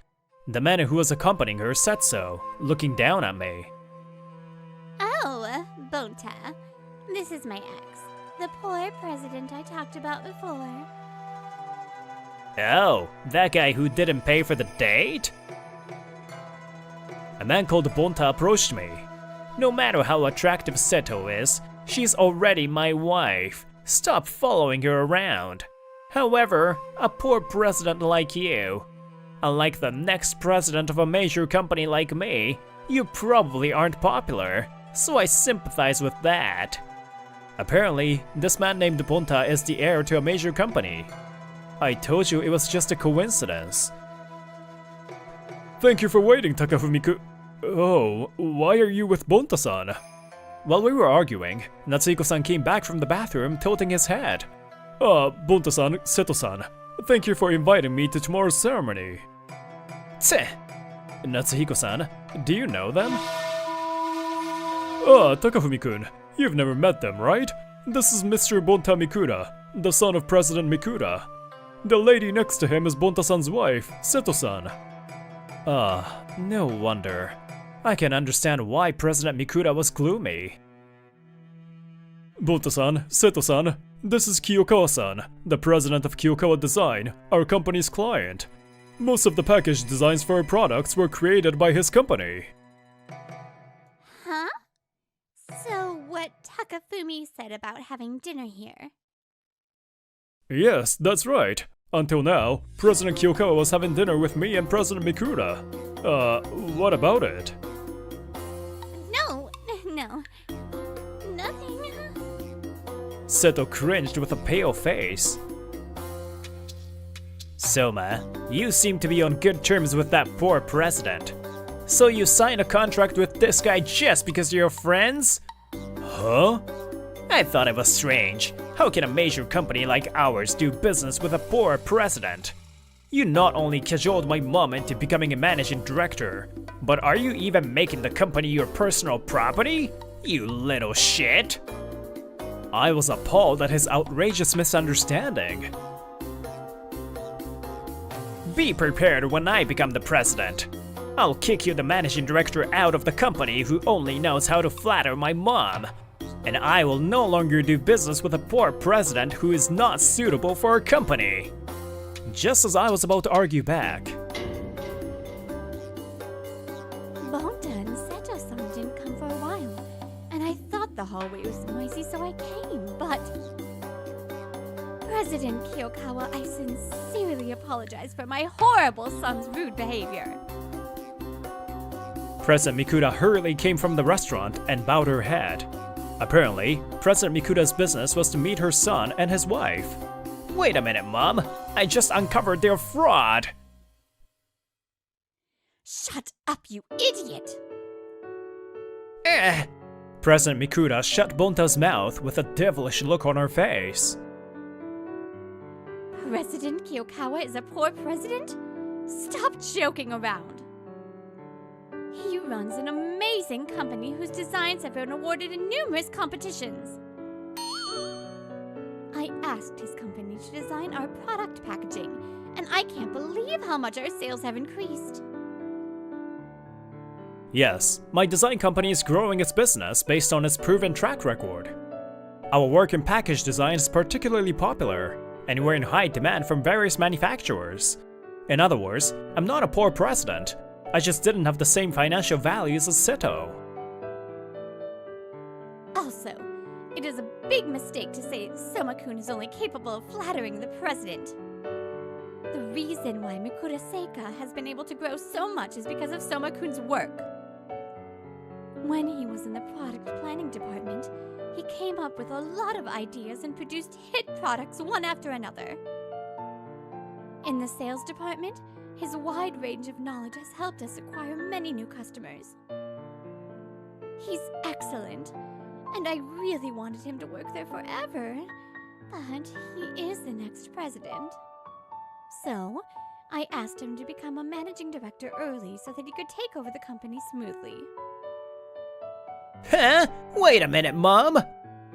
The man who was accompanying her said so, looking down at me. Oh, Bonta. This is my ex, the poor president I talked about before. Oh, that guy who didn't pay for the date? A man called Bonta approached me. No matter how attractive Seto is, she's already my wife. Stop following her around. However, a poor president like you, unlike the next president of a major company like me, you probably aren't popular, so I sympathize with that. Apparently, this man named Bonta is the heir to a major company. I told you it was just a coincidence. Thank you for waiting, Takafumi-kun. Oh, why are you with Bonta-san? While we were arguing, Natsuhiko-san came back from the bathroom tilting his head. Bonta-san, Seto-san, thank you for inviting me to tomorrow's ceremony. Tse! Natsuhiko-san, do you know them? Takafumi-kun, you've never met them, right? This is Mr. Bonta Mikura, the son of President Mikura. The lady next to him is Bonta-san's wife, Seto-san. No wonder. I can understand why President Mikura was gloomy. Bonta-san, Seto-san, this is Kiyokawa-san, the president of Kiyokawa Design, our company's client. Most of the package designs for our products were created by his company. Huh? So what Takafumi said about having dinner here? Yes, that's right. Until now, President Kiyokawa was having dinner with me and President Mikura. What about it? No. Nothing. Seto cringed with a pale face. Soma, you seem to be on good terms with that poor president. So you signed a contract with this guy just because you're friends? Huh? I thought it was strange. How can a major company like ours do business with a poor president? You not only cajoled my mom into becoming a managing director, but are you even making the company your personal property? You little shit! I was appalled at his outrageous misunderstanding. Be prepared when I become the president. I'll kick you the managing director out of the company who only knows how to flatter my mom. And I will no longer do business with a poor president who is not suitable for our company. Just as I was about to argue back. Bonta and Seto-san didn't come for a while, and I thought the hallway was noisy, so I came, but... President Kiyokawa, I sincerely apologize for my horrible son's rude behavior. President Mikura hurriedly came from the restaurant and bowed her head. Apparently, President Mikura's business was to meet her son and his wife. Wait a minute, Mom. I just uncovered their fraud. Shut up, you idiot! President Mikura shut Bonta's mouth with a devilish look on her face. President Kiyokawa is a poor president? Stop joking around. He runs an amazing company whose designs have been awarded in numerous competitions. I asked his company to design our product packaging, and I can't believe how much our sales have increased. Yes, my design company is growing its business based on its proven track record. Our work in package design is particularly popular, and we're in high demand from various manufacturers. In other words, I'm not a poor president. I just didn't have the same financial values as Seto. Also, it is a big mistake to say Soma-kun is only capable of flattering the president. The reason why Mikura Seika has been able to grow so much is because of Soma-kun's work. When he was in the product planning department, he came up with a lot of ideas and produced hit products one after another. In the sales department, his wide range of knowledge has helped us acquire many new customers. He's excellent, and I really wanted him to work there forever, but he is the next president. So, I asked him to become a managing director early so that he could take over the company smoothly. Huh? Wait a minute, Mom!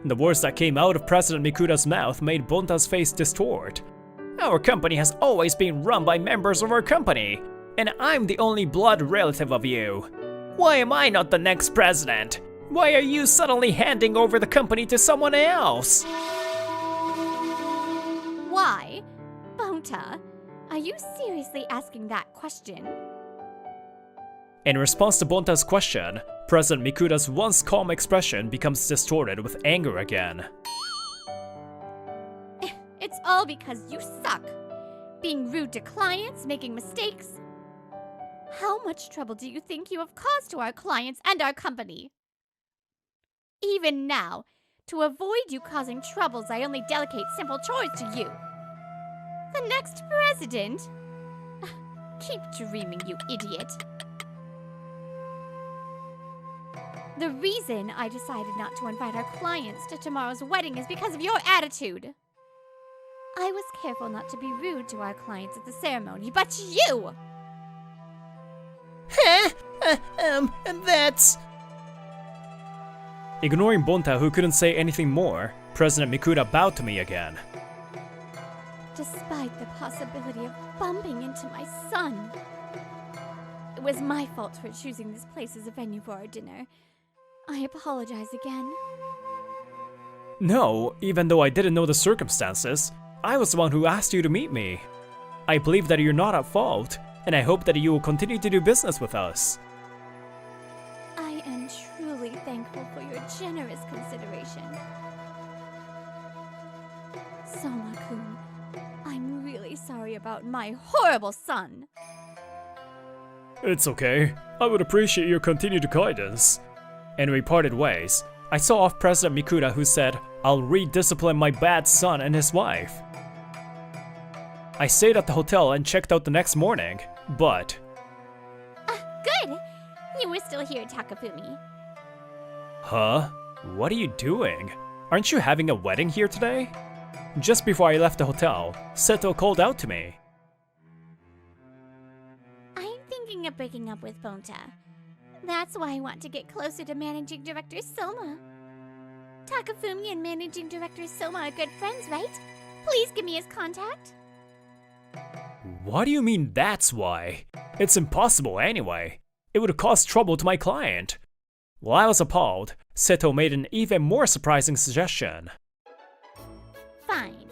The words that came out of President Mikura's mouth made Bonta's face distort. Our company has always been run by members of our company, and I'm the only blood relative of you. Why am I not the next president? Why are you suddenly handing over the company to someone else? Why? Bonta, are you seriously asking that question? In response to Bonta's question, President Mikura's once calm expression becomes distorted with anger again. It's all because you suck. Being rude to clients, making mistakes. How much trouble do you think you have caused to our clients and our company? Even now, to avoid you causing troubles, I only delegate simple chores to you. The next president? Keep dreaming, you idiot. The reason I decided not to invite our clients to tomorrow's wedding is because of your attitude. I was careful not to be rude to our clients at the ceremony, but you! That's... Ignoring Bonta, who couldn't say anything more, President Mikura bowed to me again. Despite the possibility of bumping into my son. It was my fault for choosing this place as a venue for our dinner. I apologize again. No, even though I didn't know the circumstances, I was the one who asked you to meet me. I believe that you're not at fault, and I hope that you will continue to do business with us. I am truly thankful for your generous consideration. Soma-kun, I'm really sorry about my horrible son. It's okay. I would appreciate your continued guidance. And we parted ways. I saw off President Mikura, who said, "I'll rediscipline my bad son and his wife." I stayed at the hotel and checked out the next morning, but... Good! You were still here, Takafumi. Huh? What are you doing? Aren't you having a wedding here today? Just before I left the hotel, Seto called out to me. I'm thinking of breaking up with Bonta. That's why I want to get closer to Managing Director Soma. Takafumi and Managing Director Soma are good friends, right? Please give me his contact. What do you mean that's why? It's impossible anyway. It would cause trouble to my client. While I was appalled, Seto made an even more surprising suggestion. Fine.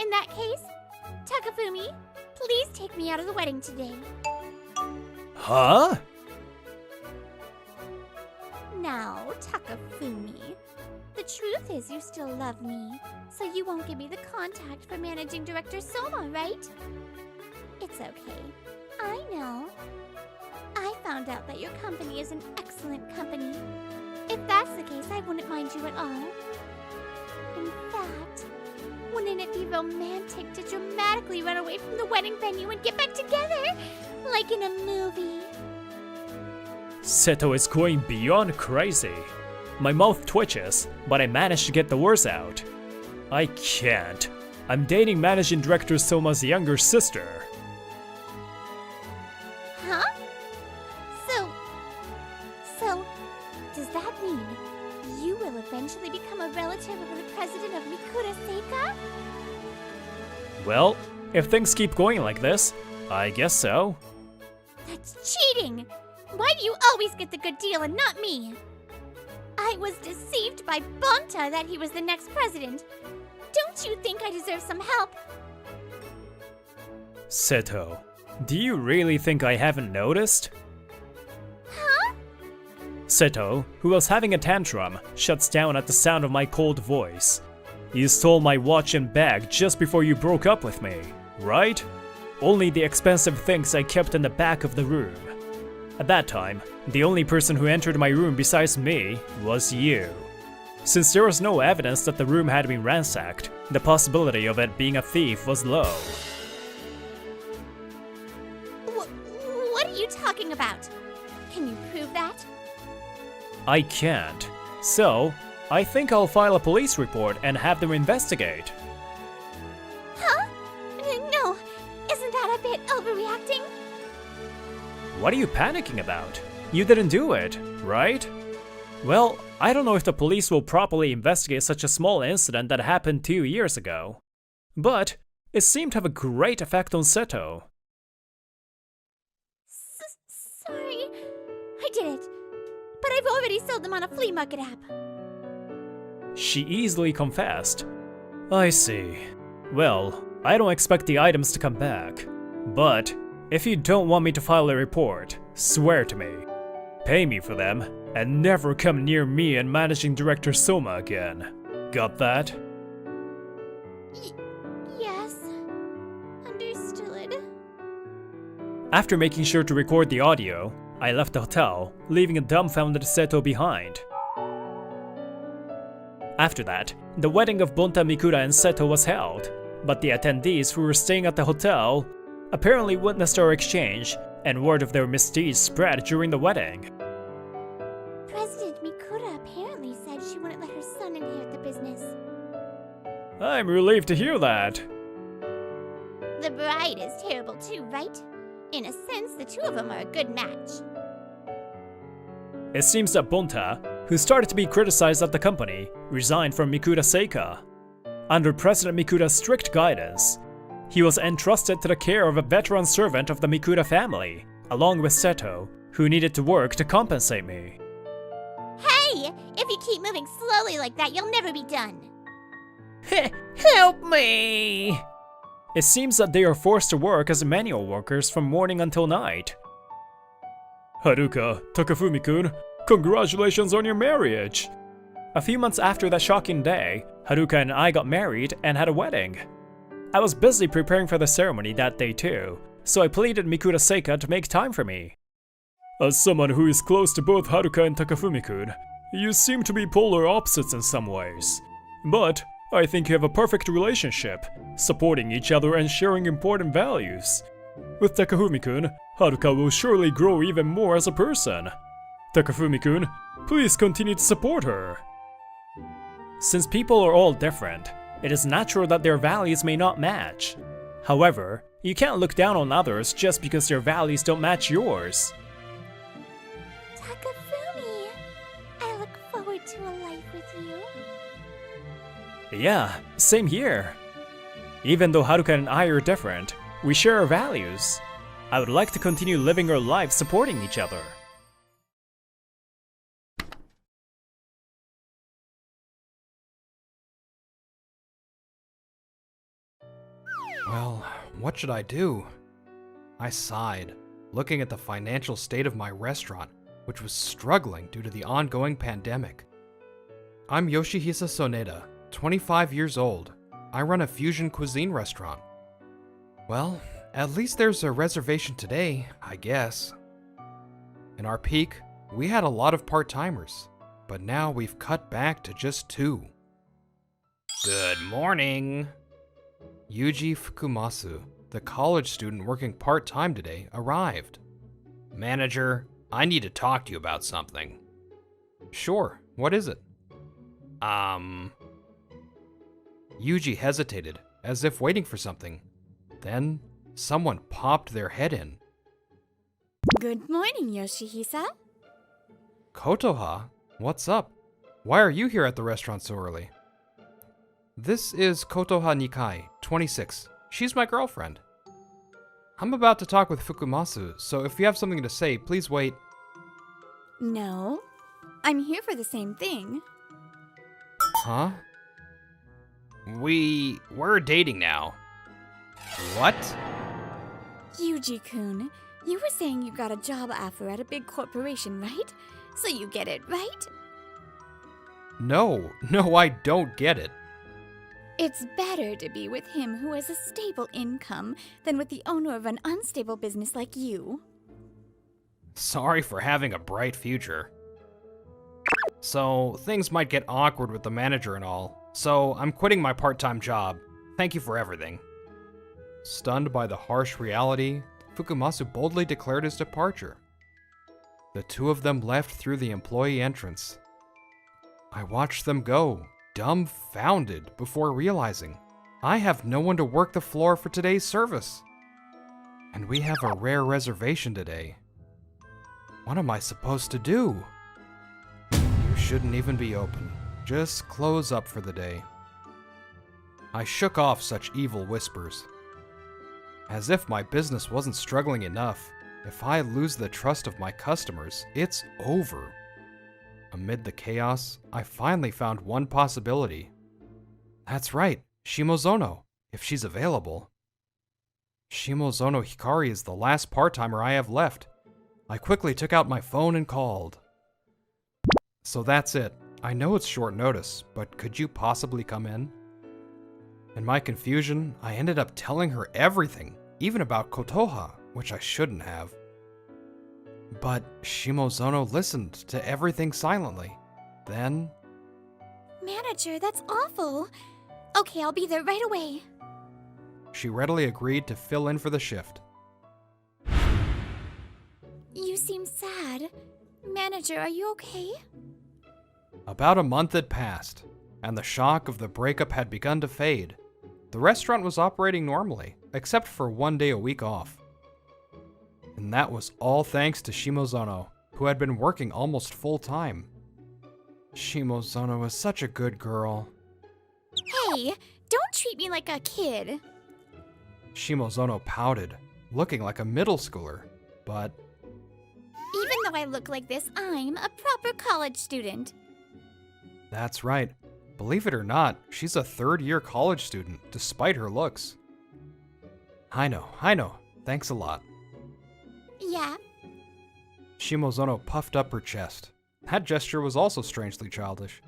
In that case, Takafumi, please take me out of the wedding today. Huh? Now, Takafumi, the truth is you still love me, so you won't give me the contact for Managing Director Soma, right? It's okay. I know. I found out that your company is an excellent company. If that's the case, I wouldn't mind you at all. In fact, wouldn't it be romantic to dramatically run away from the wedding venue and get back together? Like in a movie. Seto is going beyond crazy. My mouth twitches, but I manage to get the words out. I can't. I'm dating Managing Director Soma's younger sister. Huh? So, does that mean you will eventually become a relative of the president of Mikura Seika? Well, if things keep going like this, I guess so. That's cheating! Why do you always get the good deal and not me? I was deceived by Bonta that he was the next president. Don't you think I deserve some help? Seto, do you really think I haven't noticed? Huh? Seto, who was having a tantrum, shuts down at the sound of my cold voice. You stole my watch and bag just before you broke up with me, right? Only the expensive things I kept in the back of the room. At that time, the only person who entered my room besides me was you. Since there was no evidence that the room had been ransacked, the possibility of it being a thief was low. What are you talking about? Can you prove that? I can't. So, I think I'll file a police report and have them investigate. Huh? No, isn't that a bit overreacting? What are you panicking about? You didn't do it, right? Well, I don't know if the police will properly investigate such a small incident that happened 2 years ago. But it seemed to have a great effect on Seto. Sorry, I did it. But I've already sold them on a flea market app. She easily confessed. I see. Well, I don't expect the items to come back. But if you don't want me to file a report, Swear to me. Pay me for them, and never come near me and managing director Soma again. Got that? Yes. Understood. After making sure to record the audio, I left the hotel, leaving a dumbfounded Seto behind. After that, the wedding of Bonta Mikura and Seto was held, but the attendees who were staying at the hotel apparently witnessed our exchange, and word of their misdeeds spread during the wedding. President Mikura apparently said she wouldn't let her son inherit the business. I'm relieved to hear that. The bride is terrible too, right? In a sense, the two of them are a good match. It seems that Bonta, who started to be criticized at the company, resigned from Mikura Seika. Under President Mikura's strict guidance, he was entrusted to the care of a veteran servant of the Mikura family, along with Seto, who needed to work to compensate me. Hey! If you keep moving slowly like that, you'll never be done. Help me! It seems that they are forced to work as manual workers from morning until night. Haruka, Takafumi-kun, congratulations on your marriage! A few months after that shocking day, Haruka and I got married and had a wedding. I was busy preparing for the ceremony that day too, so I pleaded Mikura Seika to make time for me. As someone who is close to both Haruka and Takafumi-kun, you seem to be polar opposites in some ways. But I think you have a perfect relationship, supporting each other and sharing important values. With Takafumi-kun, Haruka will surely grow even more as a person. Takafumi-kun, please continue to support her. Since people are all different, it is natural that their values may not match. However, you can't look down on others just because their values don't match yours. Takafumi, I look forward to a life with you. Yeah, same here. Even though Haruka and I are different, we share our values. I would like to continue living our lives supporting each other. Well, what should I do? I sighed, looking at the financial state of my restaurant, which was struggling due to the ongoing pandemic. I'm Yoshihisa Soneda, 25 years old. I run a fusion cuisine restaurant. Well, at least there's a reservation today, I guess. In our peak, we had a lot of part-timers, but now we've cut back to just 2. Good morning. Yuji Fukumasu, the college student working part-time today, arrived. Manager, I need to talk to you about something. Sure, what is it? Yuji hesitated, as if waiting for something. Then, someone popped their head in. Good morning, Yoshihisa. Kotoha, what's up? Why are you here at the restaurant so early? This is Kotoha Nikai, 26. She's my girlfriend. I'm about to talk with Fukumasu, so if you have something to say, please wait. No, I'm here for the same thing. Huh? We're dating now. What? Yuji-kun, you were saying you got a job offer at a big corporation, right? So you get it, right? No, I don't get it. It's better to be with him who has a stable income than with the owner of an unstable business like you. Sorry for having a bright future. So, things might get awkward with the manager and all, so I'm quitting my part-time job. Thank you for everything. Stunned by the harsh reality, Fukumasu boldly declared his departure. The two of them left through the employee entrance. I watched them go, dumbfounded, before realizing I have no one to work the floor for today's service. And we have a rare reservation today. What am I supposed to do? You shouldn't even be open. Just close up for the day. I shook off such evil whispers. As if my business wasn't struggling enough, if I lose the trust of my customers, it's over. Amid the chaos, I finally found one possibility. That's right, Shimozono, if she's available. Shimozono Hikari is the last part-timer I have left. I quickly took out my phone and called. So that's it. I know it's short notice, but could you possibly come in? In my confusion, I ended up telling her everything, even about Kotoha, which I shouldn't have. But Shimozono listened to everything silently. Then... Manager, that's awful. Okay, I'll be there right away. she readily agreed to fill in for the shift. You seem sad. Manager, are you okay? About a month had passed, and the shock of the breakup had begun to fade. The restaurant was operating normally, except for 1 day a week off. And that was all thanks to Shimozono, who had been working almost full-time. Shimozono was such a good girl. Hey, don't treat me like a kid. Shimozono pouted, looking like a middle schooler, but Even though I look like this, I'm a proper college student. that's right. Believe it or not, she's a third-year college student, despite her looks. I know. Thanks a lot. Yeah, Shimozono puffed up her chest. That gesture was also strangely childish.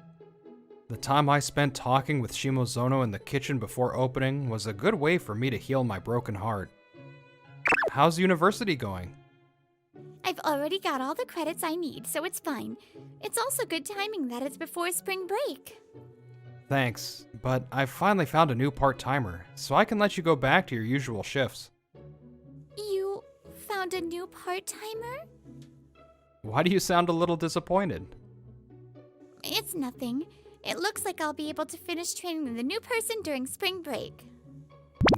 The time I spent talking with Shimozono in the kitchen before opening was a good way for me to heal my broken heart. How's university going? I've already got all the credits I need, so it's fine. It's also good timing that it's before spring break. Thanks, but I've finally found a new part-timer, so I can let you go back to your usual shifts. You found a new part-timer? Why do you sound a little disappointed? It's nothing. It looks like I'll be able to finish training the new person during spring break.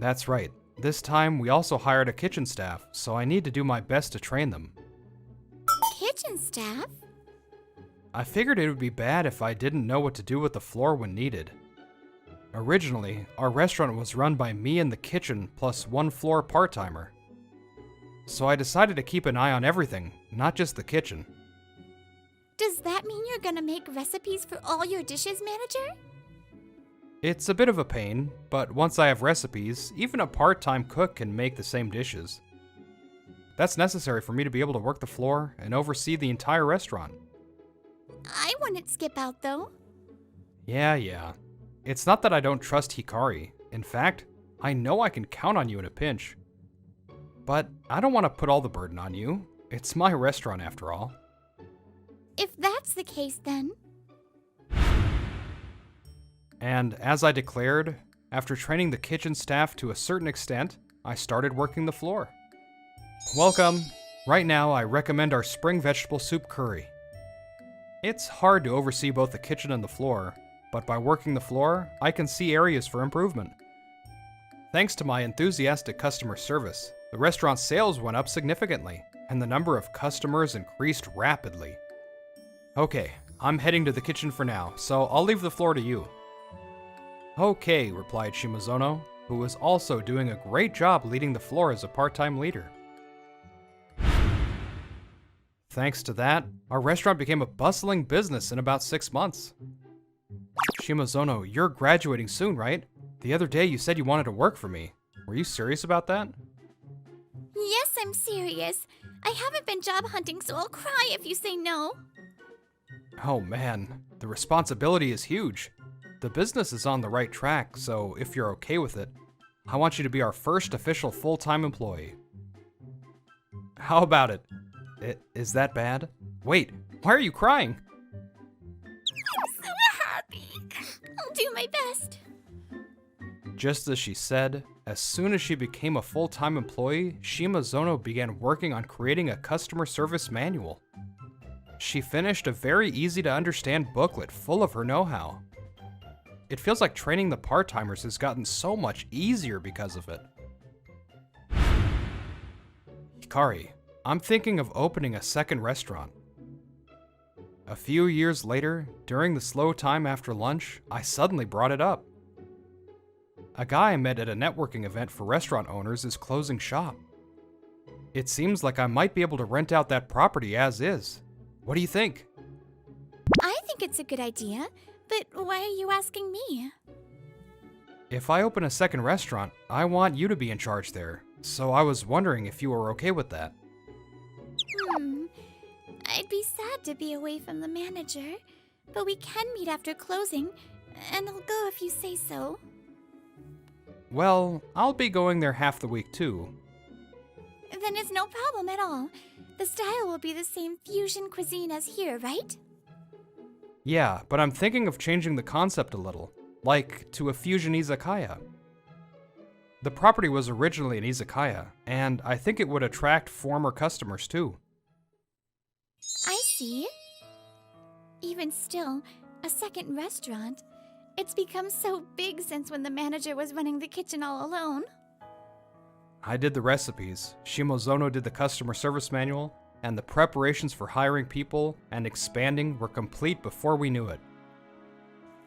That's right. This time, we also hired a kitchen staff, so I need to do my best to train them. Kitchen staff? I figured it would be bad if I didn't know what to do with the floor when needed. Originally, our restaurant was run by me in the kitchen plus one floor part-timer. So I decided to keep an eye on everything, not just the kitchen. Does that mean you're gonna make recipes for all your dishes, manager? It's a bit of a pain, but once I have recipes, even a part-time cook can make the same dishes. That's necessary for me to be able to work the floor and oversee the entire restaurant. I wouldn't skip out, though. Yeah. It's not that I don't trust Hikari. In fact, I know I can count on you in a pinch. But I don't want to put all the burden on you. It's my restaurant after all. If that's the case, then... And as I declared, after training the kitchen staff to a certain extent, I started working the floor. Welcome. Right now, I recommend our spring vegetable soup curry. It's hard to oversee both the kitchen and the floor, but by working the floor, I can see areas for improvement. Thanks to my enthusiastic customer service, the restaurant's sales went up significantly, and the number of customers increased rapidly. Okay, I'm heading to the kitchen for now, so I'll leave the floor to you. Okay, replied Shimozono, who was also doing a great job leading the floor as a part-time leader. Thanks to that, our restaurant became a bustling business in about 6 months. Shimozono, you're graduating soon, right? The other day you said you wanted to work for me. Were you serious about that? Yes, I'm serious. I haven't been job hunting, so I'll cry if you say no. Oh man, the responsibility is huge. The business is on the right track, so if you're okay with it, I want you to be our first official full-time employee. How about it? Is that bad? Wait, why are you crying? I'm so happy. I'll do my best. Just as she said, as soon as she became a full-time employee, Shimozono began working on creating a customer service manual. She finished a very easy-to-understand booklet full of her know-how. It feels like training the part-timers has gotten so much easier because of it. Hikari, I'm thinking of opening a second restaurant. A few years later, during the slow time after lunch, I suddenly brought it up. A guy I met at a networking event for restaurant owners is closing shop. It seems like I might be able to rent out that property as is. What do you think? I think it's a good idea, but why are you asking me? If I open a second restaurant, I want you to be in charge there, so I was wondering if you were okay with that. to be away from the manager, but we can meet after closing, and I'll go if you say so. Well, I'll be going there half the week too. Then it's no problem at all. The style will be the same fusion cuisine as here, right? Yeah, but I'm thinking of changing the concept a little, like to a fusion izakaya. The property was originally an izakaya, and I think it would attract former customers too. I see. Even still, a second restaurant. It's become so big since when the manager was running the kitchen all alone. I did the recipes, Shimozono did the customer service manual, and the preparations for hiring people and expanding were complete before we knew it.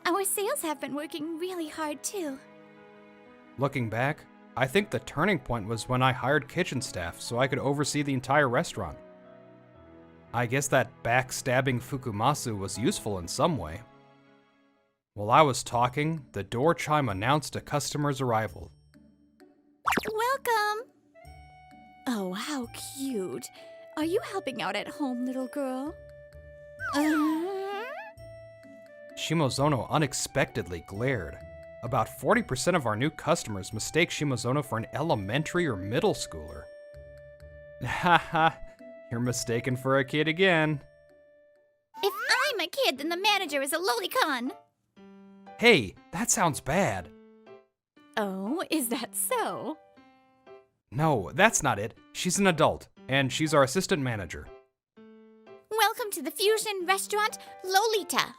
Our sales have been working really hard too. Looking back, I think the turning point was when I hired kitchen staff so I could oversee the entire restaurant. I guess that backstabbing Fukumasu was useful in some way. While I was talking, the door chime announced a customer's arrival. Welcome! Oh, how cute. Are you helping out at home, little girl? Shimozono unexpectedly glared. About 40% of our new customers mistake Shimozono for an elementary or middle schooler. Haha, you're mistaken for a kid again. If I'm a kid, then the manager is a lolicon. Hey, that sounds bad. Oh, is that so? No, that's not it. She's an adult, and she's our assistant manager. Welcome to the fusion restaurant, Lolita.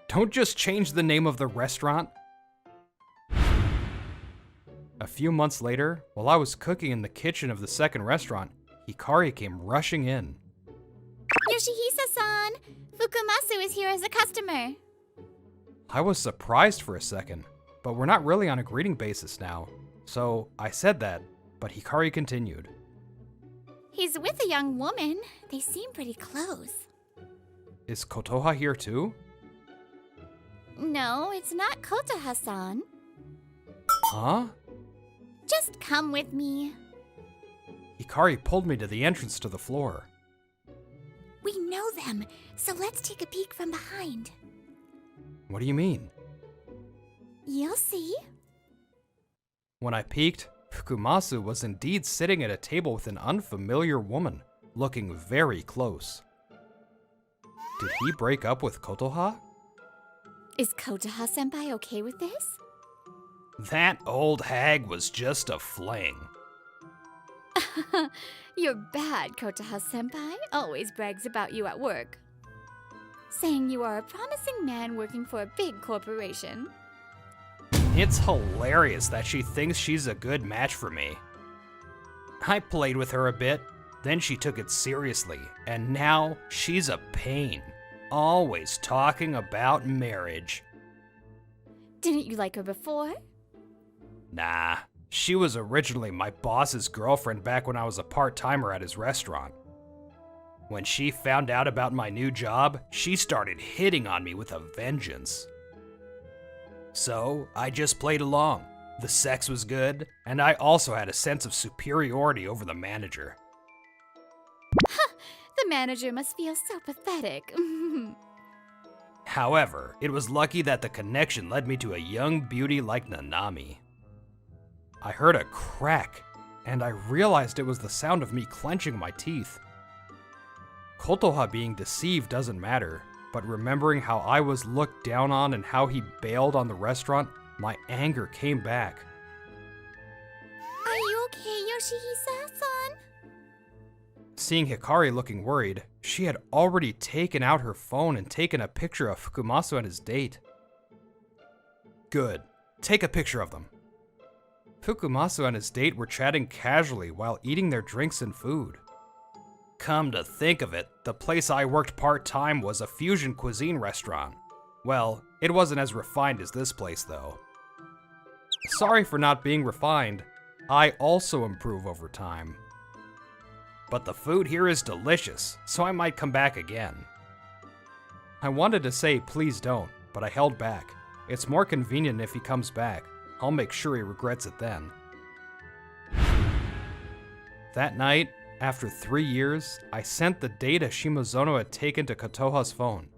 Don't just change the name of the restaurant. A few months later, while I was cooking in the kitchen of the second restaurant, Hikari came rushing in. Yoshihisa-san, Fukumasu is here as a customer. I was surprised for a second, but we're not really on a greeting basis now. So I said that, but Hikari continued. He's with a young woman. They seem pretty close. Is Kotoha here too? No, it's not Kotoha-san. Huh? Just come with me. Hikari pulled me to the entrance to the floor. We know them, so let's take a peek from behind. What do you mean? You'll see. When I peeked, Fukumasu was indeed sitting at a table with an unfamiliar woman, looking very close. Did he break up with Kotoha? Is Kotoha-senpai okay with this? That old hag was just a fling. You're bad, Kotoha-senpai. Always brags about you at work. Saying you are a promising man working for a big corporation. It's hilarious that she thinks she's a good match for me. I played with her a bit, then she took it seriously, and now she's a pain. Always talking about marriage. Didn't you like her before? Nah, she was originally my boss's girlfriend back when I was a part-timer at his restaurant. When she found out about my new job, she started hitting on me with a vengeance. So, I just played along. The sex was good, and I also had a sense of superiority over the manager. The manager must feel so pathetic. However, it was lucky that the connection led me to a young beauty like Nanami. I heard a crack, and I realized it was the sound of me clenching my teeth. Kotoha being deceived doesn't matter, but remembering how I was looked down on and how he bailed on the restaurant, my anger came back. Are you okay, Yoshihisa-san? Seeing Hikari looking worried, she had already taken out her phone and taken a picture of Fukumasu and his date. Good. Take a picture of them. Fukumasu and his date were chatting casually while eating their drinks and food. Come to think of it, the place I worked part-time was a fusion cuisine restaurant. Well, it wasn't as refined as this place, though. Sorry for not being refined. I also improve over time. But the food here is delicious, so I might come back again. I wanted to say please don't, but I held back. It's more convenient if he comes back. I'll make sure he regrets it then. That night, After 3 years, I sent the data Shimozono had taken to Kotoha's phone.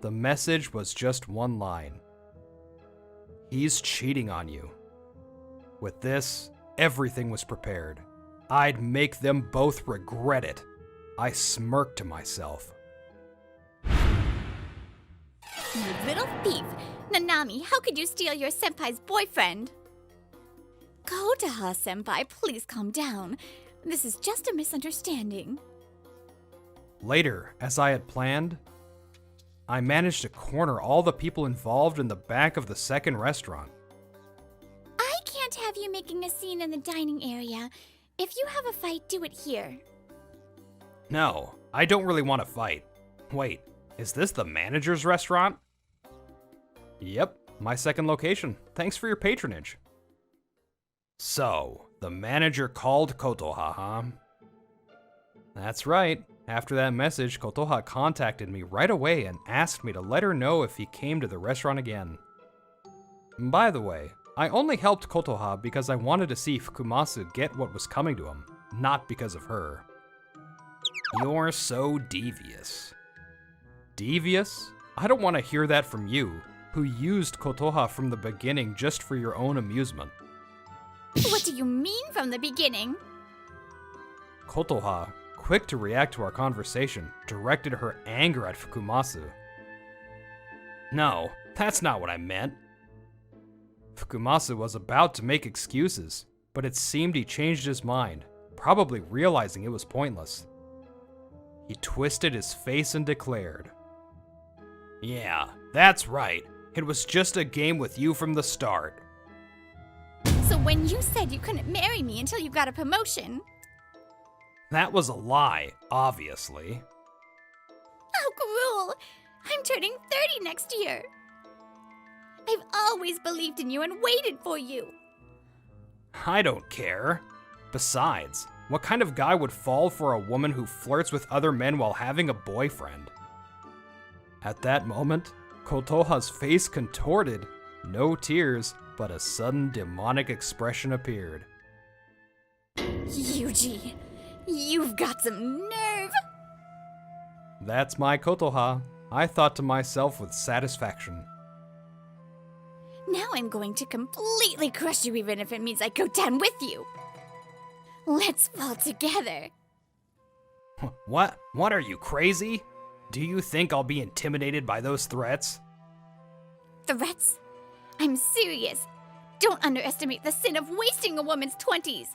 The message was just one line. He's cheating on you. With this, everything was prepared. I'd make them both regret it. I smirked to myself. You little thief! Nanami, how could you steal your senpai's boyfriend? Kotoha-senpai, please calm down. This is just a misunderstanding. Later, as I had planned, I managed to corner all the people involved in the back of the second restaurant. I can't have you making a scene in the dining area. If you have a fight, do it here. No, I don't really want to fight. Wait, is this the manager's restaurant? Yep, my second location. Thanks for your patronage. So, the manager called Kotoha, huh? That's right. After that message, Kotoha contacted me right away and asked me to let her know if he came to the restaurant again. By the way, I only helped Kotoha because I wanted to see Fukumasu get what was coming to him, not because of her. You're so devious. Devious? I don't want to hear that from you, who used Kotoha from the beginning just for your own amusement. What do you mean from the beginning? Kotoha, quick to react to our conversation, directed her anger at Fukumasu. No, that's not what I meant. Fukumasu was about to make excuses, but it seemed he changed his mind, probably realizing it was pointless. He twisted his face and declared, "Yeah, that's right. It was just a game with you from the start." So when you said you couldn't marry me until you got a promotion... That was a lie, obviously. How cruel! I'm turning 30 next year. I've always believed in you and waited for you. I don't care. Besides, what kind of guy would fall for a woman who flirts with other men while having a boyfriend? At that moment, Kotoha's face contorted. No tears, but a sudden demonic expression appeared. Yuji, you've got some nerve. That's my Kotoha, I thought to myself with satisfaction. Now I'm going to completely crush you even if it means I go down with you. Let's fall together. What? What are you, crazy? Do you think I'll be intimidated by those threats? Threats? I'm serious. Don't underestimate the sin of wasting a woman's 20s.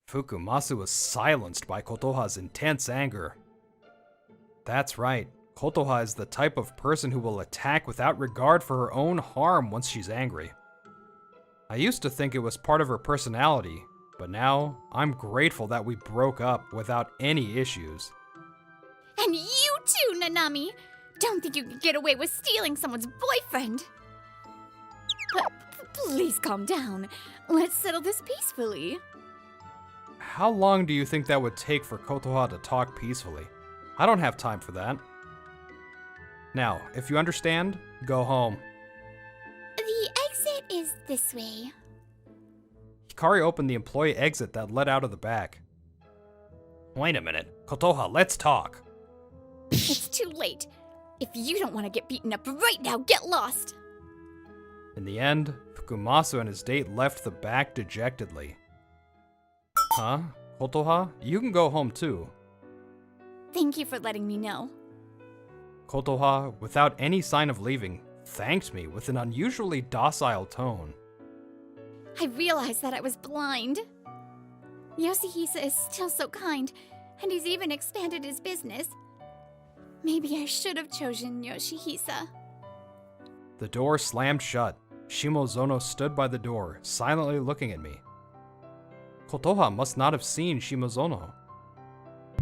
Fukumasu was silenced by Kotoha's intense anger. That's right. Kotoha is the type of person who will attack without regard for her own harm once she's angry. I used to think it was part of her personality, but now I'm grateful that we broke up without any issues. And you too, Nanami! Don't think you can get away with stealing someone's boyfriend! But please calm down. Let's settle this peacefully. How long do you think that would take for Kotoha to talk peacefully? I don't have time for that. Now, if you understand, go home. The exit is this way. Hikari opened the employee exit that led out of the back. Wait a minute. Kotoha, let's talk. It's too late. If you don't want to get beaten up right now, get lost! In the end, Fukumasu and his date left the back dejectedly. Huh? Kotoha, you can go home too. Thank you for letting me know. Kotoha, without any sign of leaving, thanked me with an unusually docile tone. I realized that I was blind. Yoshihisa is still so kind, and he's even expanded his business. Maybe I should have chosen Yoshihisa. The door slammed shut. Shimozono stood by the door, silently looking at me. Kotoha must not have seen Shimozono.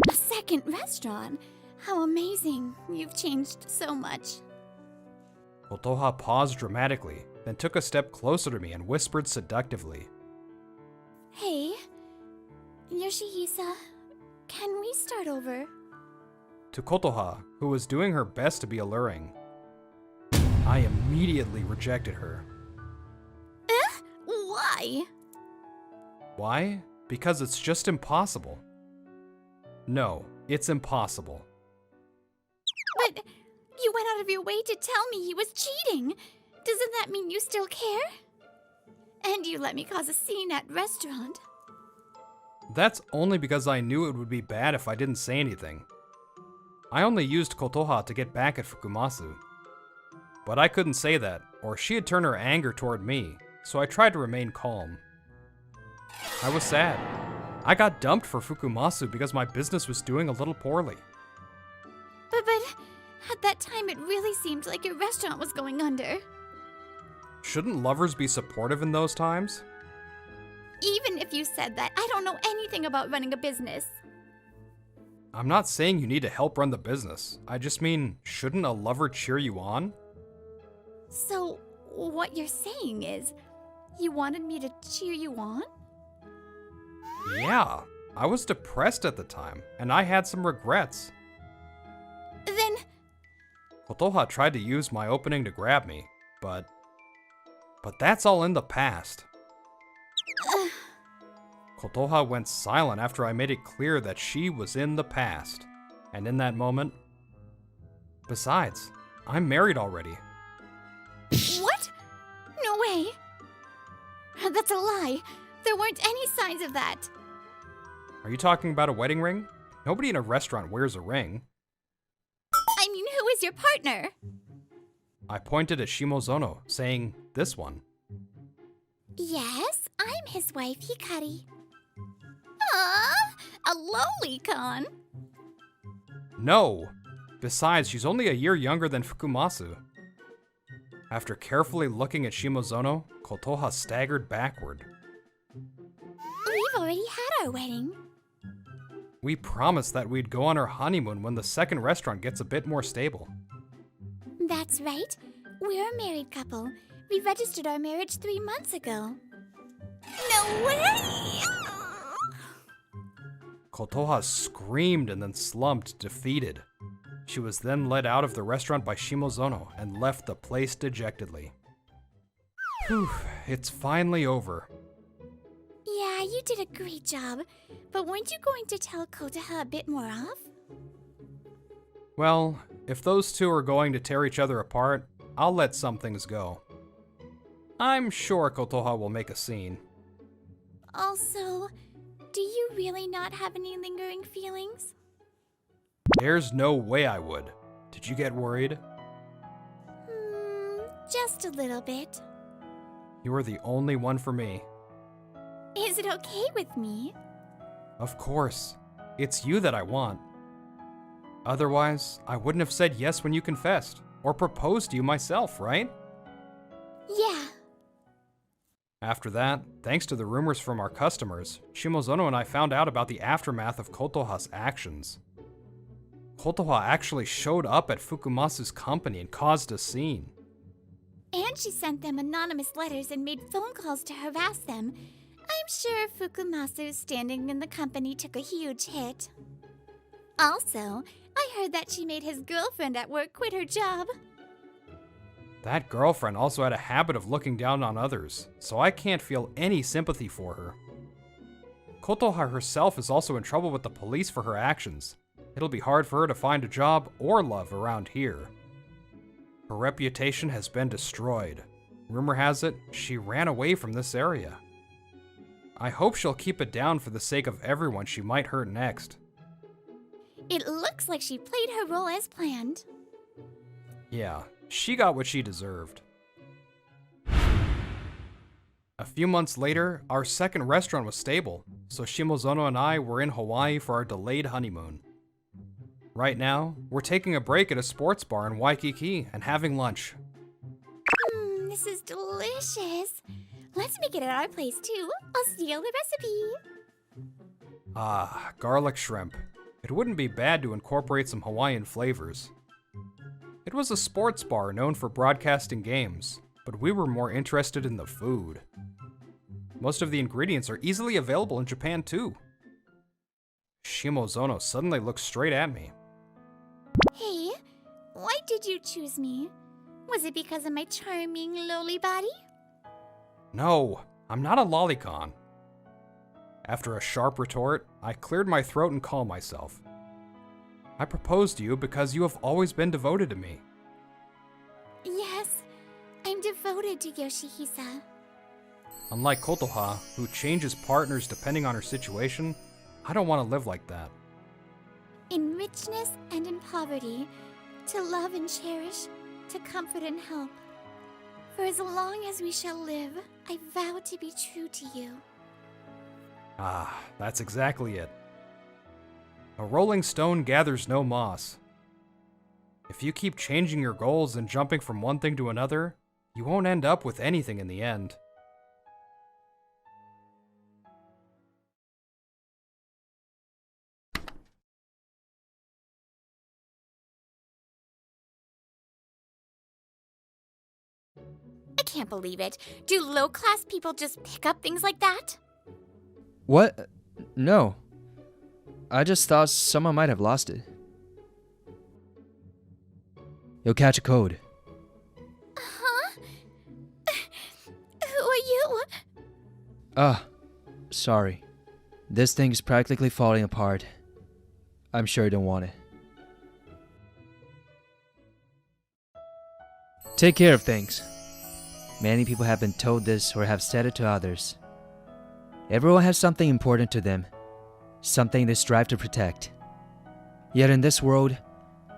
A second restaurant? How amazing. You've changed so much. Kotoha paused dramatically, then took a step closer to me and whispered seductively. Hey, Yoshihisa, can we start over? To Kotoha, who was doing her best to be alluring. I immediately rejected her. Why? Why? Because it's just impossible. No, it's impossible. But you went out of your way to tell me he was cheating. Doesn't that mean you still care? And you let me cause a scene at restaurant. That's only because I knew it would be bad if I didn't say anything. I only used Kotoha to get back at Fukumasu. But I couldn't say that, or she'd turn her anger toward me, so I tried to remain calm. I was sad. I got dumped for Fukumasu because my business was doing a little poorly. But at that time it really seemed like your restaurant was going under. Shouldn't lovers be supportive in those times? Even if you said that, I don't know anything about running a business. I'm not saying you need to help run the business. I just mean, shouldn't a lover cheer you on? So, what you're saying is, you wanted me to cheer you on? Yeah, I was depressed at the time, and I had some regrets. Then, Kotoha tried to use my opening to grab me, but that's all in the past. Kotoha went silent after I made it clear that she was in the past. And in that moment... Besides, I'm married already. what? No way. That's a lie. There weren't any signs of that. Are you talking about a wedding ring? Nobody in a restaurant wears a ring. I mean, who is your partner? I pointed at Shimozono, saying, this one. Yes, I'm his wife, Hikari. A lolicon. No! Besides, she's only a year younger than Fukumasu. After carefully looking at Shimozono, Kotoha staggered backward. We've already had our wedding. We promised that we'd go on our honeymoon when the second restaurant gets a bit more stable. That's right. We're a married couple. We registered our marriage 3 months ago. No way! Kotoha screamed and then slumped, defeated. She was then led out of the restaurant by Shimozono and left the place dejectedly. Whew, it's finally over. Yeah, you did a great job. But weren't you going to tell Kotoha a bit more off? Well, if those two are going to tear each other apart, I'll let some things go. I'm sure Kotoha will make a scene. Also, do you really not have any lingering feelings? There's no way I would. Did you get worried? Just a little bit. You are the only one for me. Is it okay with me? Of course. It's you that I want. Otherwise, I wouldn't have said yes when you confessed, or proposed to you myself, right? Yeah. After that, thanks to the rumors from our customers, Shimozono and I found out about the aftermath of Kotoha's actions. Kotoha actually showed up at Fukumasu's company and caused a scene. And she sent them anonymous letters and made phone calls to harass them. I'm sure Fukumasu standing in the company took a huge hit. Also, I heard that she made his girlfriend at work quit her job. That girlfriend also had a habit of looking down on others, so I can't feel any sympathy for her. Kotoha herself is also in trouble with the police for her actions. It'll be hard for her to find a job or love around here. Her reputation has been destroyed. Rumor has it, she ran away from this area. I hope she'll keep it down for the sake of everyone she might hurt next. It looks like she played her role as planned. Yeah, she got what she deserved. A few months later, our second restaurant was stable, so Shimozono and I were in Hawaii for our delayed honeymoon. Right now, we're taking a break at a sports bar in Waikiki and having lunch. This is delicious. Let's make it at our place too. I'll steal the recipe. Ah, garlic shrimp. It wouldn't be bad to incorporate some Hawaiian flavors. It was a sports bar known for broadcasting games, but we were more interested in the food. Most of the ingredients are easily available in Japan too. Shimozono suddenly looked straight at me. Hey, why did you choose me? Was it because of my charming lowly body? No, I'm not a lolicon. After a sharp retort, I cleared my throat and calmed myself. I proposed to you because you have always been devoted to me. Yes, I'm devoted to Yoshihisa. Unlike Kotoha, who changes partners depending on her situation, I don't want to live like that. In richness and in poverty, to love and cherish, to comfort and help. For as long as we shall live, I vow to be true to you. Ah, that's exactly it. A rolling stone gathers no moss. If you keep changing your goals and jumping from one thing to another, you won't end up with anything in the end. I can't believe it. Do low-class people just pick up things like that? What? No. I just thought someone might have lost it. You'll catch a code. Huh? Who are you? Sorry. This thing is practically falling apart. I'm sure you don't want it. Take care of things. Many people have been told this or have said it to others. Everyone has something important to them, something they strive to protect. Yet in this world,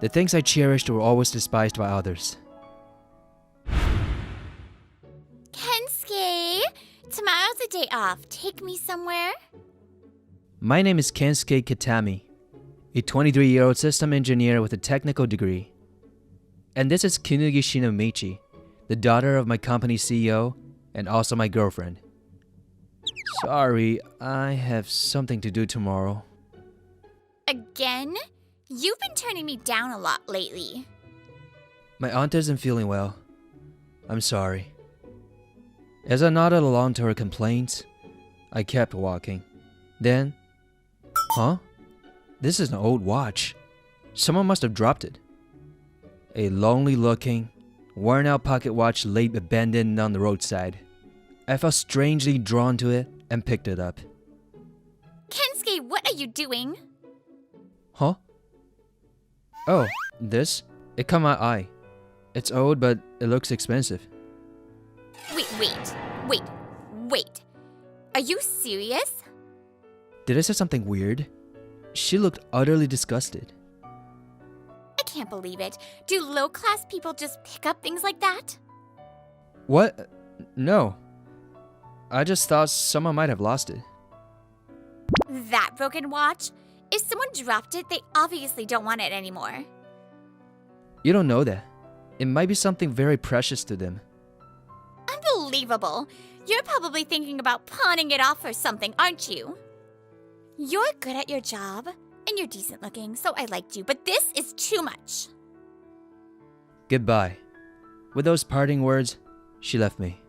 the things I cherished were always despised by others. Kensuke! Tomorrow's a day off. Take me somewhere? My name is Kensuke Kitami, a 23-year-old system engineer with a technical degree. And this is Kinugi Shinomichi, the daughter of my company's CEO and also my girlfriend. Sorry, I have something to do tomorrow. Again? You've been turning me down a lot lately. My aunt isn't feeling well. I'm sorry. As I nodded along to her complaints, I kept walking. Then, huh? This is an old watch. Someone must have dropped it. A lonely-looking, worn-out pocket watch lay abandoned on the roadside. I felt strangely drawn to it and picked it up. Kensuke, what are you doing? Huh? Oh, this? It caught my eye. It's old, but it looks expensive. Wait. Are you serious? Did I say something weird? She looked utterly disgusted. I can't believe it. Do low-class people just pick up things like that? What? No. I just thought someone might have lost it. That broken watch? If someone dropped it, they obviously don't want it anymore. You don't know that. It might be something very precious to them. Unbelievable. You're probably thinking about pawning it off or something, aren't you? You're good at your job, and you're decent looking, so I liked you, but this is too much. Goodbye. With those parting words, she left me.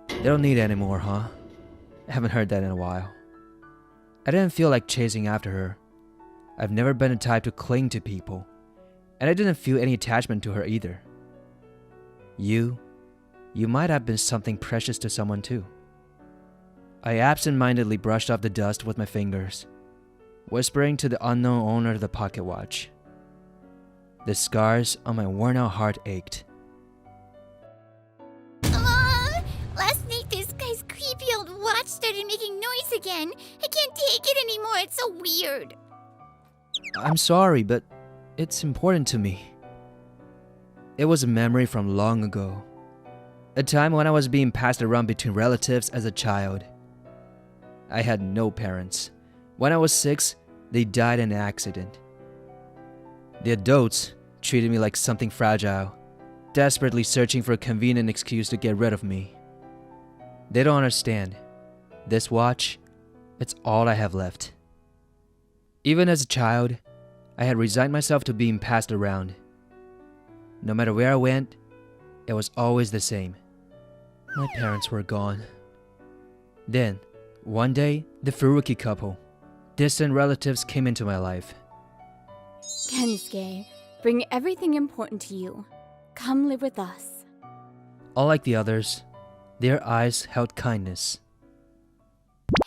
They don't need it anymore, huh? I haven't heard that in a while. I didn't feel like chasing after her. I've never been the type to cling to people, and I didn't feel any attachment to her either. You might have been something precious to someone too. I absent-mindedly brushed off the dust with my fingers, whispering to the unknown owner of the pocket watch. The scars on my worn-out heart ached. Mom! Last night this guy's creepy old watch started making noise again. I can't take it anymore, it's so weird. I'm sorry, but it's important to me. It was a memory from long ago. A time when I was being passed around between relatives as a child. I had no parents. When I was 6, they died in an accident. The adults treated me like something fragile, desperately searching for a convenient excuse to get rid of me. They don't understand. This watch, it's all I have left. Even as a child, I had resigned myself to being passed around. No matter where I went, it was always the same. My parents were gone. Then, one day, the Furuki couple, distant relatives, came into my life. Kensuke, bring everything important to you. Come live with us. Unlike the others, their eyes held kindness.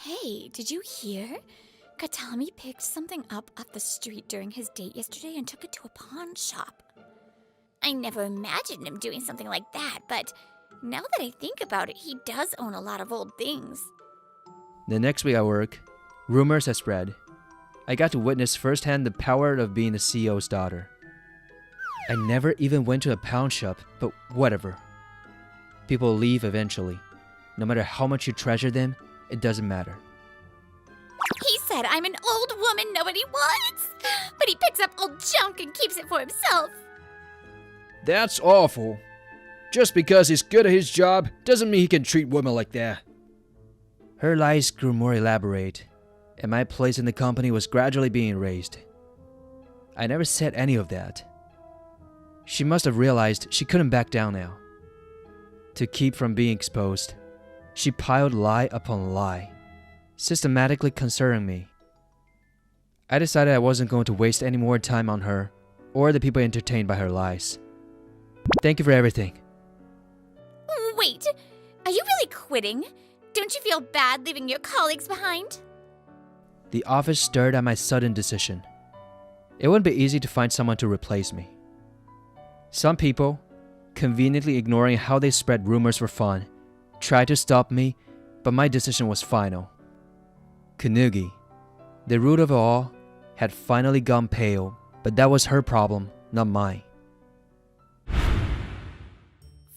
Hey, Hey, did you hear? Katami picked something up off the street during his date yesterday and took it to a pawn shop. I never imagined him doing something like that, but now that I think about it, he does own a lot of old things. The next week at work, rumors have spread. I got to witness firsthand the power of being the CEO's daughter. I never even went to a pawn shop, but whatever. People leave eventually. No matter how much you treasure them, it doesn't matter. He said I'm an old woman nobody wants, but he picks up old junk and keeps it for himself. That's awful. Just because he's good at his job doesn't mean he can treat women like that. Her lies grew more elaborate, and my place in the company was gradually being raised. I never said any of that. She must have realized she couldn't back down now. To keep from being exposed, she piled lie upon lie, systematically concerning me. I decided I wasn't going to waste any more time on her or the people entertained by her lies. Thank you for everything. Wait, are you really quitting? Don't you feel bad leaving your colleagues behind? The office stirred at my sudden decision. It wouldn't be easy to find someone to replace me. Some people, conveniently ignoring how they spread rumors for fun, tried to stop me, but my decision was final. Kanugi, the root of it all, had finally gone pale, but that was her problem, not mine.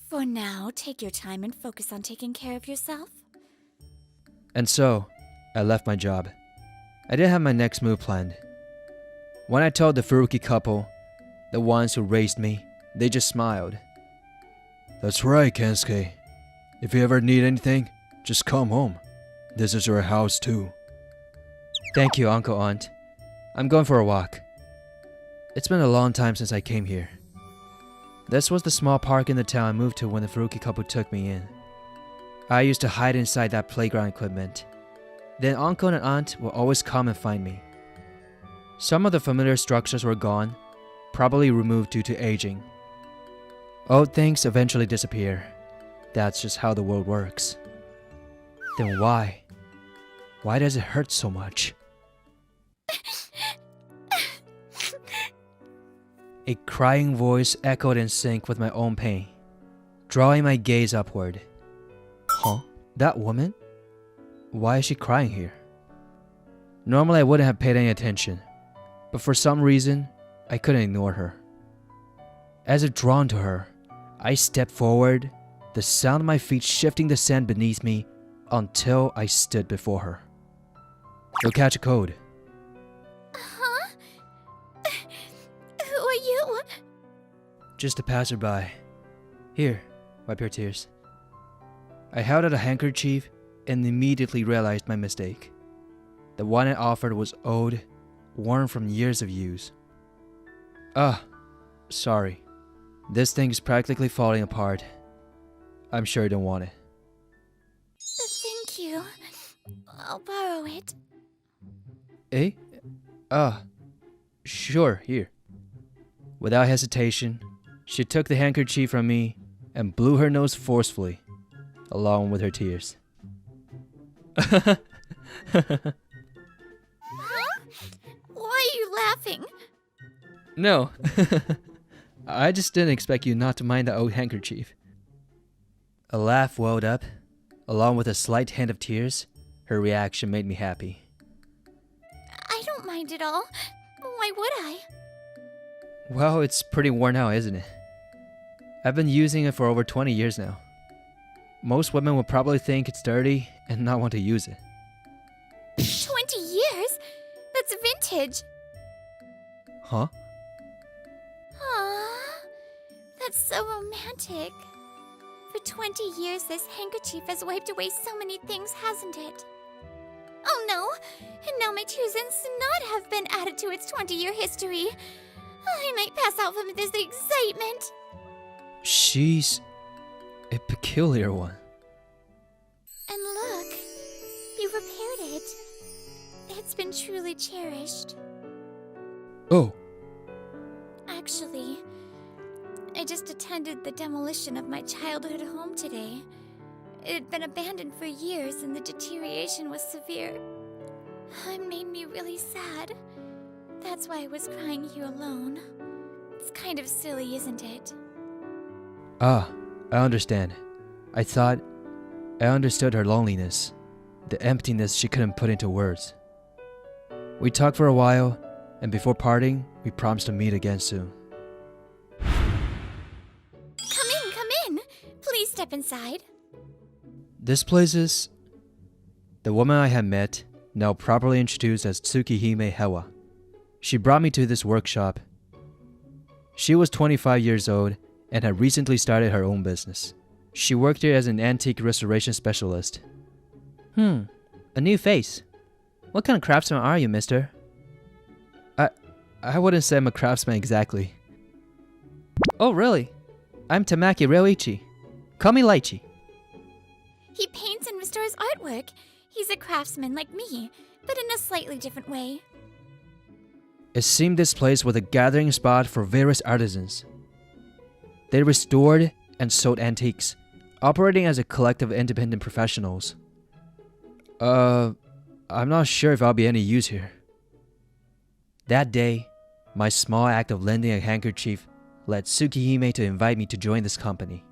For now, take your time and focus on taking care of yourself. And so, I left my job. I didn't have my next move planned. When I told the Furuki couple, the ones who raised me, they just smiled. That's right, Kensuke. If you ever need anything, just come home. This is your house too. Thank you, Uncle Aunt. I'm going for a walk. It's been a long time since I came here. This was the small park in the town I moved to when the Furuki couple took me in. I used to hide inside that playground equipment. Then Uncle and Aunt would always come and find me. Some of the familiar structures were gone, probably removed due to aging. Old things eventually disappear. That's just how the world works. Then why? Why does it hurt so much? A crying voice echoed in sync with my own pain, drawing my gaze upward. Huh? That woman? Why is she crying here? Normally I wouldn't have paid any attention, but for some reason, I couldn't ignore her. As if drawn to her, I stepped forward, the sound of my feet shifting the sand beneath me until I stood before her. You'll catch a cold. Huh? Who are you? Just a passerby. Here, wipe your tears. I held out a handkerchief and immediately realized my mistake. The one I offered was old, worn from years of use. Sorry. This thing is practically falling apart. I'm sure you don't want it. Thank you. I'll borrow it. Eh? Sure, here. Without hesitation, she took the handkerchief from me and blew her nose forcefully, along with her tears. Huh? Why are you laughing? No. I just didn't expect you not to mind the old handkerchief. A laugh welled up, along with a slight hint of tears. Her reaction made me happy. I don't mind at all. Why would I? Well, it's pretty worn out, isn't it? I've been using it for over 20 years now. Most women would probably think it's dirty and not want to use it. 20 years? That's vintage. Huh? Aww, that's so romantic. For 20 years, this handkerchief has wiped away so many things, hasn't it? Oh no, and now my tears and snot have been added to its 20-year history. I might pass out from this excitement. She's a peculiar one. And look, you repaired it. It's been truly cherished. Oh, Actually, I just attended the demolition of my childhood home today. It had been abandoned for years and the deterioration was severe. It made me really sad. That's why I was crying here alone. It's kind of silly, isn't it? Ah, I understand. I thought I understood her loneliness, the emptiness she couldn't put into words. We talked for a while, and before parting, we promised to meet again soon. Come in. Please step inside. This place is... The woman I had met, now properly introduced as Tsukihime Hewa. She brought me to this workshop. She was 25 years old and had recently started her own business. She worked here as an antique restoration specialist. A new face. What kind of craftsman are you, mister? I wouldn't say I'm a craftsman exactly. Oh, really? I'm Tamaki Ryoichi. Call me Laichi. He paints and restores artwork. He's a craftsman like me, but in a slightly different way. It seemed this place was a gathering spot for various artisans. They restored and sold antiques, operating as a collective of independent professionals. I'm not sure if I'll be any use here. That day, my small act of lending a handkerchief led Tsukihime to invite me to join this company.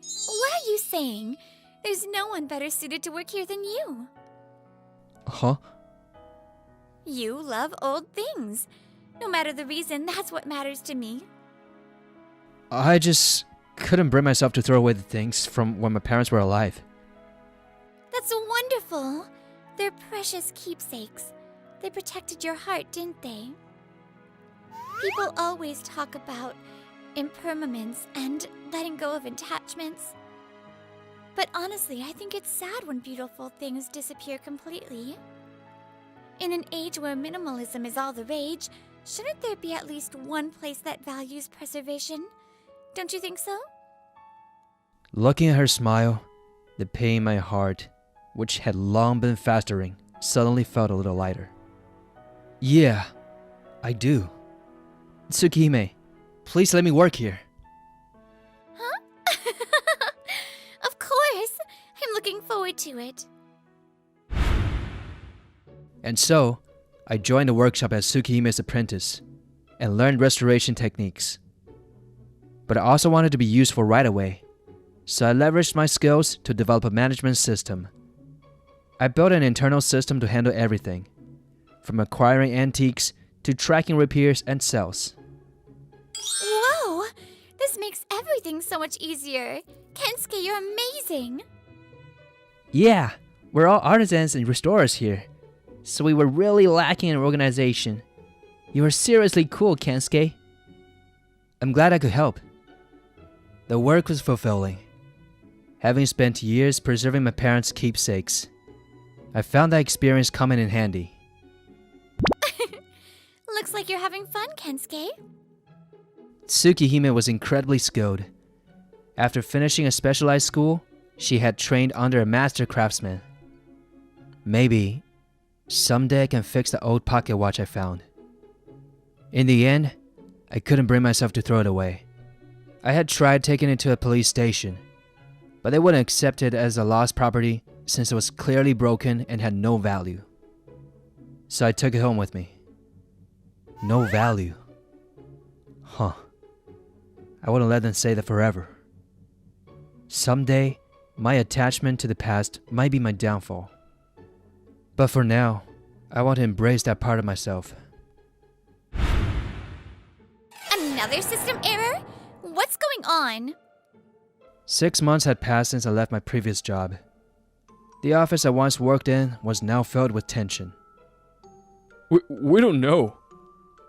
What are you saying? There's no one better suited to work here than you. Huh? You love old things. No matter the reason, that's what matters to me. I just couldn't bring myself to throw away the things from when my parents were alive. That's wonderful. They're precious keepsakes. They protected your heart, didn't they? People always talk about impermanence and letting go of attachments. But honestly, I think it's sad when beautiful things disappear completely. In an age where minimalism is all the rage, shouldn't there be at least one place that values preservation? Don't you think so? Looking at her smile, the pain in my heart, which had long been festering, suddenly felt a little lighter. Yeah, I do. Tsukihime, please let me work here. Huh? Of course! I'm looking forward to it. And so, I joined the workshop as Tsukihime's apprentice and learned restoration techniques. But I also wanted to be useful right away, so I leveraged my skills to develop a management system. I built an internal system to handle everything, from acquiring antiques to tracking repairs and sales. Whoa! This makes everything so much easier. Kensuke, you're amazing! Yeah, we're all artisans and restorers here, so we were really lacking in organization. You are seriously cool, Kensuke. I'm glad I could help. The work was fulfilling. Having spent years preserving my parents' keepsakes, I found that experience coming in handy. Looks like you're having fun, Kensuke. Tsukihime was incredibly skilled. After finishing a specialized school, she had trained under a master craftsman. Maybe someday I can fix the old pocket watch I found. In the end, I couldn't bring myself to throw it away. I had tried taking it to a police station, but they wouldn't accept it as a lost property since it was clearly broken and had no value. So I took it home with me. No value. Huh. I wouldn't let them say that forever. Someday, my attachment to the past might be my downfall. But for now, I want to embrace that part of myself. Another system error? What's going on? 6 months had passed since I left my previous job. The office I once worked in was now filled with tension. We don't know.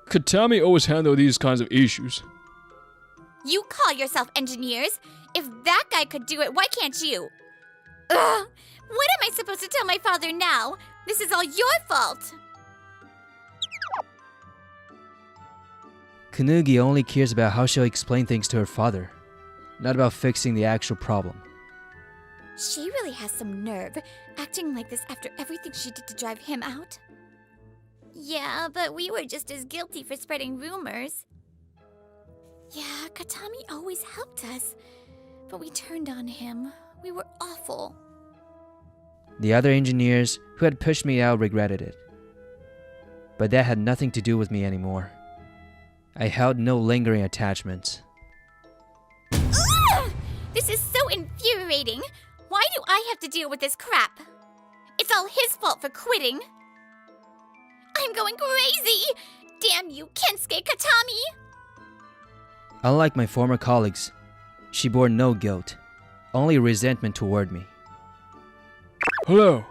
Katami always handle these kinds of issues. You call yourself engineers? If that guy could do it, why can't you? Ugh! What am I supposed to tell my father now? This is all your fault! Kanugi only cares about how she'll explain things to her father, not about fixing the actual problem. She really has some nerve, acting like this after everything she did to drive him out. Yeah, but we were just as guilty for spreading rumors. Yeah, Katami always helped us, but we turned on him. We were awful. The other engineers who had pushed me out regretted it. But that had nothing to do with me anymore. I held no lingering attachments. Ugh! This is so infuriating. Why do I have to deal with this crap? It's all his fault for quitting. I'm going crazy! Damn you, Kensuke Katami! Unlike my former colleagues, she bore no guilt, only resentment toward me. Hello.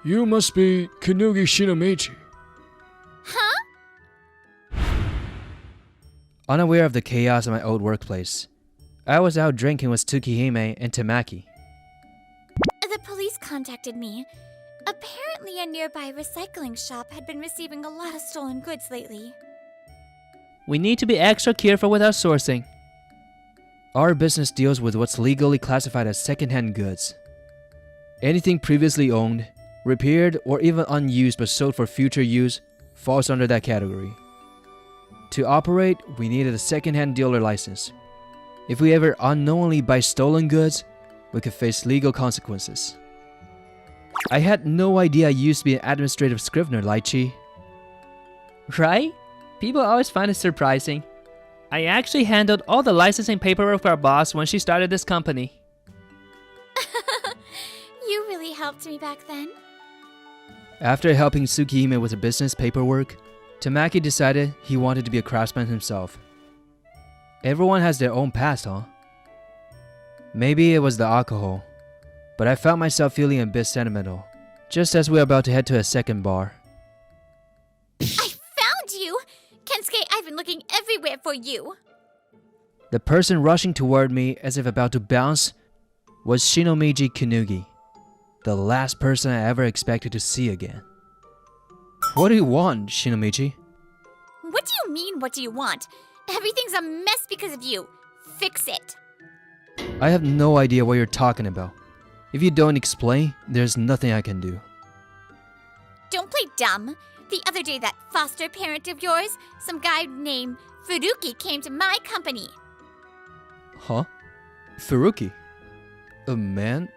You must be Kanugi Shinomichi. Huh? Unaware of the chaos of my old workplace, I was out drinking with Tsukihime and Tamaki. The police contacted me. Apparently, a nearby recycling shop had been receiving a lot of stolen goods lately. We need to be extra careful with our sourcing. Our business deals with what's legally classified as secondhand goods. Anything previously owned, repaired, or even unused but sold for future use falls under that category. To operate, we needed a secondhand dealer license. If we ever unknowingly buy stolen goods, we could face legal consequences. I had no idea I used to be an administrative scrivener, Lychee. Right? People always find it surprising. I actually handled all the licensing paperwork for our boss when she started this company. You really helped me back then. After helping Tsukihime with the business paperwork, Tamaki decided he wanted to be a craftsman himself. Everyone has their own past, huh? Maybe it was the alcohol, but I found myself feeling a bit sentimental, just as we were about to head to a second bar. I found you! Kensuke, I've been looking everywhere for you. The person rushing toward me as if about to bounce was Shinomichi Kanugi, the last person I ever expected to see again. What do you want, Shinomichi? What do you mean, what do you want? Everything's a mess because of you. Fix it. I have no idea what you're talking about. If you don't explain, there's nothing I can do. Don't play dumb. The other day, that foster parent of yours, some guy named Furuki, came to my company. Huh? Furuki? A man?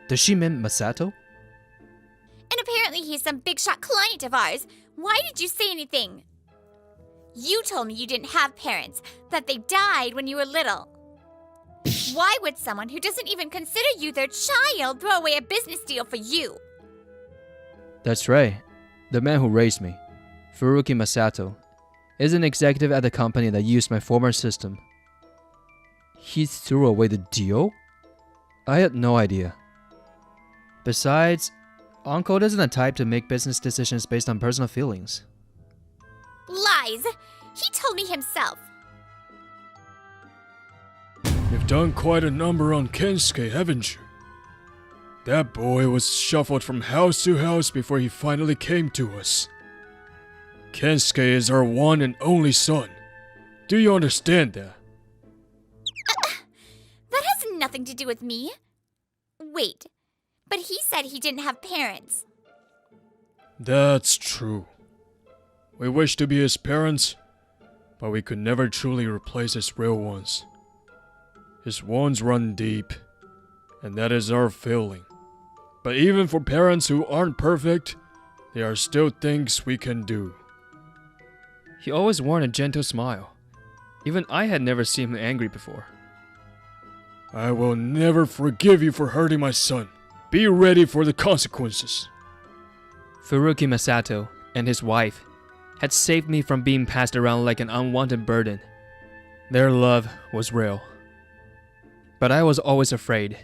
Does she mean Masato? And apparently he's some big shot client of ours. Why did you say anything? You told me you didn't have parents, that they died when you were little. Why would someone who doesn't even consider you their child throw away a business deal for you? That's right. The man who raised me, Furuki Masato, is an executive at the company that used my former system. He threw away the deal? I had no idea. Besides, Uncle isn't the type to make business decisions based on personal feelings. Lies! He told me himself. You've done quite a number on Kensuke, haven't you? That boy was shuffled from house to house before he finally came to us. Kensuke is our one and only son. Do you understand that? That has nothing to do with me. Wait, but he said he didn't have parents. That's true. We wish to be his parents, but we could never truly replace his real ones. His wounds run deep, and that is our failing. But even for parents who aren't perfect, there are still things we can do. He always wore a gentle smile. Even I had never seen him angry before. I will never forgive you for hurting my son. Be ready for the consequences. Furuki Masato and his wife had saved me from being passed around like an unwanted burden. Their love was real. But I was always afraid.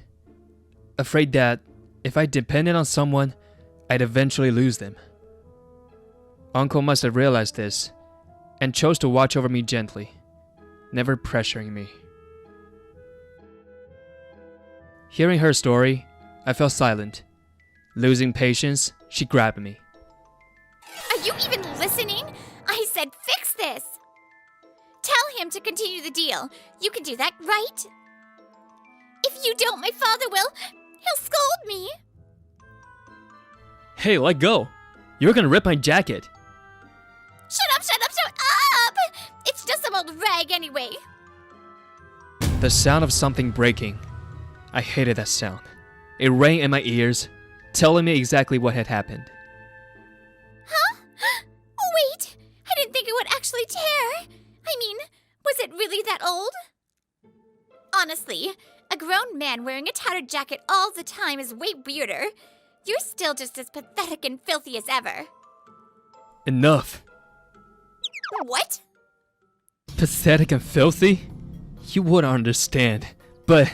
Afraid that if I depended on someone, I'd eventually lose them. Uncle must have realized this and chose to watch over me gently, never pressuring me. Hearing her story, I fell silent. Losing patience, she grabbed me. Are you even listening? I said fix this. Tell him to continue the deal. You can do that, right? If you don't, my father will. He'll scold me. Hey, let go. You're gonna rip my jacket. Shut up, shut up, shut up! It's just some old rag anyway. The sound of something breaking. I hated that sound. It rang in my ears, telling me exactly what had happened. Huh? Wait! I didn't think it would actually tear! I mean, was it really that old? Honestly, a grown man wearing a tattered jacket all the time is way weirder. You're still just as pathetic and filthy as ever. Enough. What? Pathetic and filthy? You wouldn't understand, but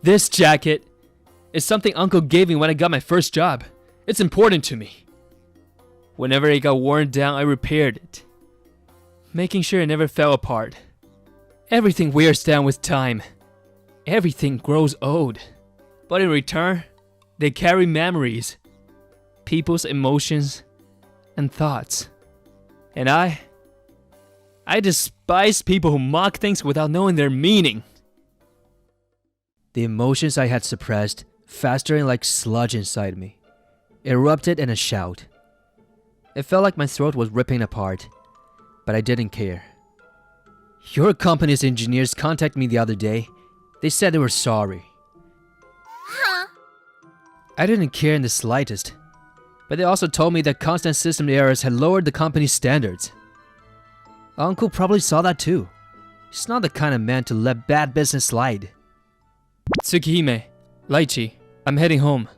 this jacket is something Uncle gave me when I got my first job. It's important to me. Whenever it got worn down, I repaired it, making sure it never fell apart. Everything wears down with time. Everything grows old. But in return, they carry memories, people's emotions, and thoughts. And I despise people who mock things without knowing their meaning. The emotions I had suppressed, festering like sludge inside me, erupted in a shout. It felt like my throat was ripping apart, but I didn't care. Your company's engineers contacted me the other day. They said they were sorry. Huh? I didn't care in the slightest, but they also told me that constant system errors had lowered the company's standards. Uncle probably saw that too. He's not the kind of man to let bad business slide. Tsukihime, Laichi, I'm heading home.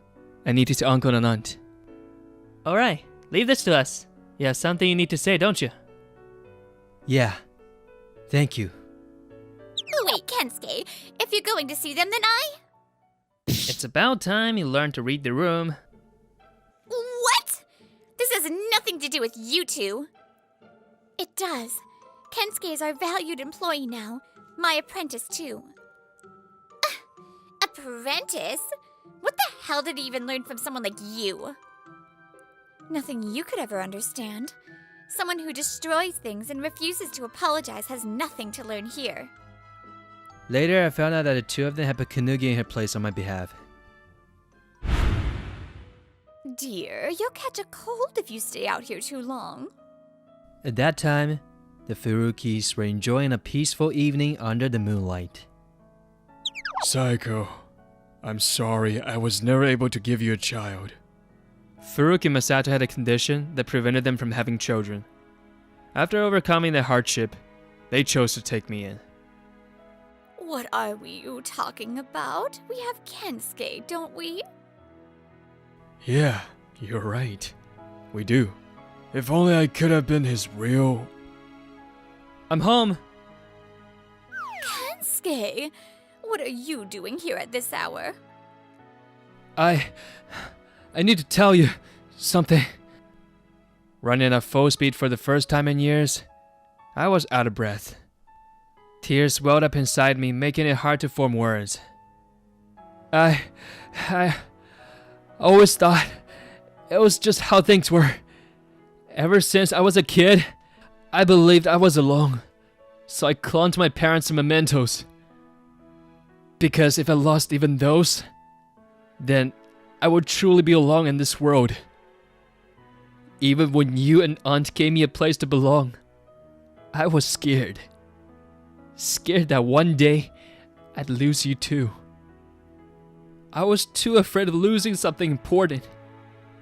I need to see Uncle and Aunt. Alright, leave this to us. You have something you need to say, don't you? Yeah. Thank you. Wait, Kensuke, if you're going to see them, then It's about time you learn to read the room. What? This has nothing to do with you two. It does. Kensuke is our valued employee now. My apprentice, too. Apprentice? What the hell did he even learn from someone like you? Nothing you could ever understand. Someone who destroys things and refuses to apologize has nothing to learn here. Later, I found out that the two of them had put Kanugi in her place on my behalf. Dear, you'll catch a cold if you stay out here too long. At that time, the Furukis were enjoying a peaceful evening under the moonlight. Saiko, I'm sorry I was never able to give you a child. Furuki and Masato had a condition that prevented them from having children. After overcoming their hardship, they chose to take me in. What are we talking about? We have Kensuke, don't we? Yeah, you're right. We do. If only I could have been his real... I'm home! Kensuke, what are you doing here at this hour? I need to tell you something. Running at full speed for the first time in years, I was out of breath. Tears welled up inside me, making it hard to form words. I always thought it was just how things were. Ever since I was a kid, I believed I was alone, so I clung to my parents and mementos. Because if I lost even those, then I would truly be alone in this world. Even when you and Aunt gave me a place to belong, I was scared. Scared that one day I'd lose you too. I was too afraid of losing something important,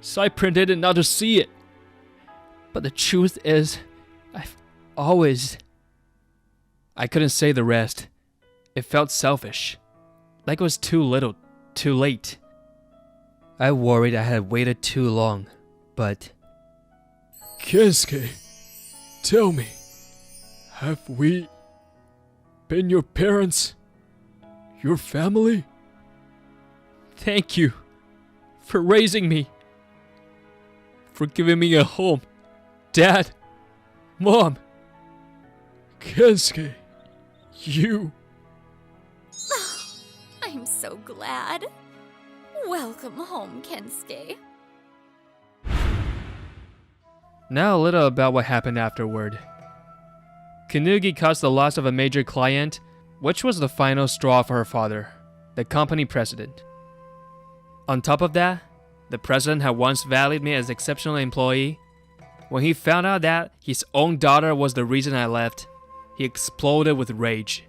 so I pretended not to see it. But the truth is, I couldn't say the rest. It felt selfish. Like it was too little, too late. I worried I had waited too long, but... Kensuke, tell me, have we been your parents? Your family? Thank you for raising me. For giving me a home. Dad, Mom. Kensuke, you... I'm so glad. Welcome home, Kensuke. Now a little about what happened afterward. Kanugi caused the loss of a major client, which was the final straw for her father, the company president. On top of that, the president had once valued me as an exceptional employee. When he found out that his own daughter was the reason I left, he exploded with rage.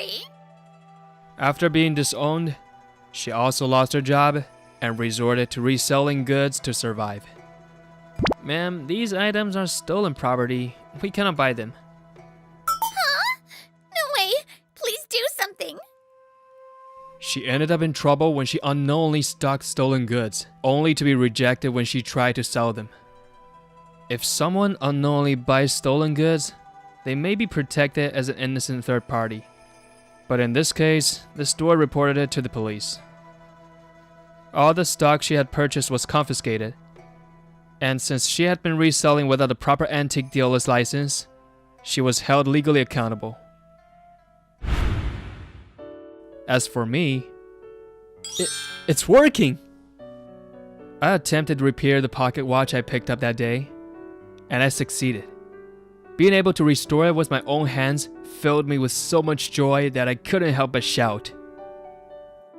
story. After being disowned, she also lost her job and resorted to reselling goods to survive. Ma'am, these items are stolen property. We cannot buy them. Huh? No way. Please do something. She ended up in trouble when she unknowingly stocked stolen goods, only to be rejected when she tried to sell them. If someone unknowingly buys stolen goods, they may be protected as an innocent third party. But in this case, the store reported it to the police. All the stock she had purchased was confiscated, and since she had been reselling without a proper antique dealer's license, she was held legally accountable. As for me, it's working! I attempted to repair the pocket watch I picked up that day, and I succeeded. Being able to restore it with my own hands filled me with so much joy that I couldn't help but shout.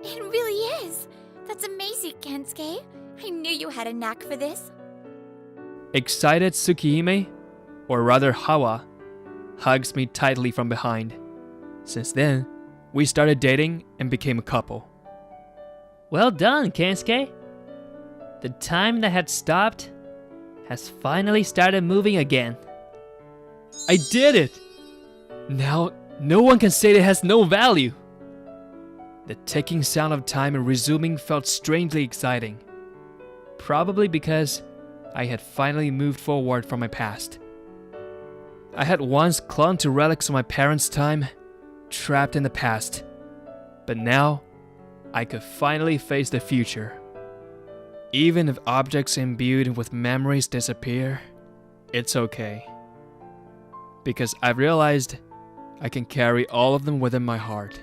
It really is. That's amazing, Kensuke. I knew you had a knack for this. Excited Tsukihime, or rather Hawa, hugs me tightly from behind. Since then, we started dating and became a couple. Well done, Kensuke. The time that had stopped has finally started moving again. I did it! Now, no one can say it has no value. The ticking sound of time and resuming felt strangely exciting. Probably because I had finally moved forward from my past. I had once clung to relics of my parents' time, trapped in the past. But now, I could finally face the future. Even if objects imbued with memories disappear, it's okay. Because I've realized I can carry all of them within my heart.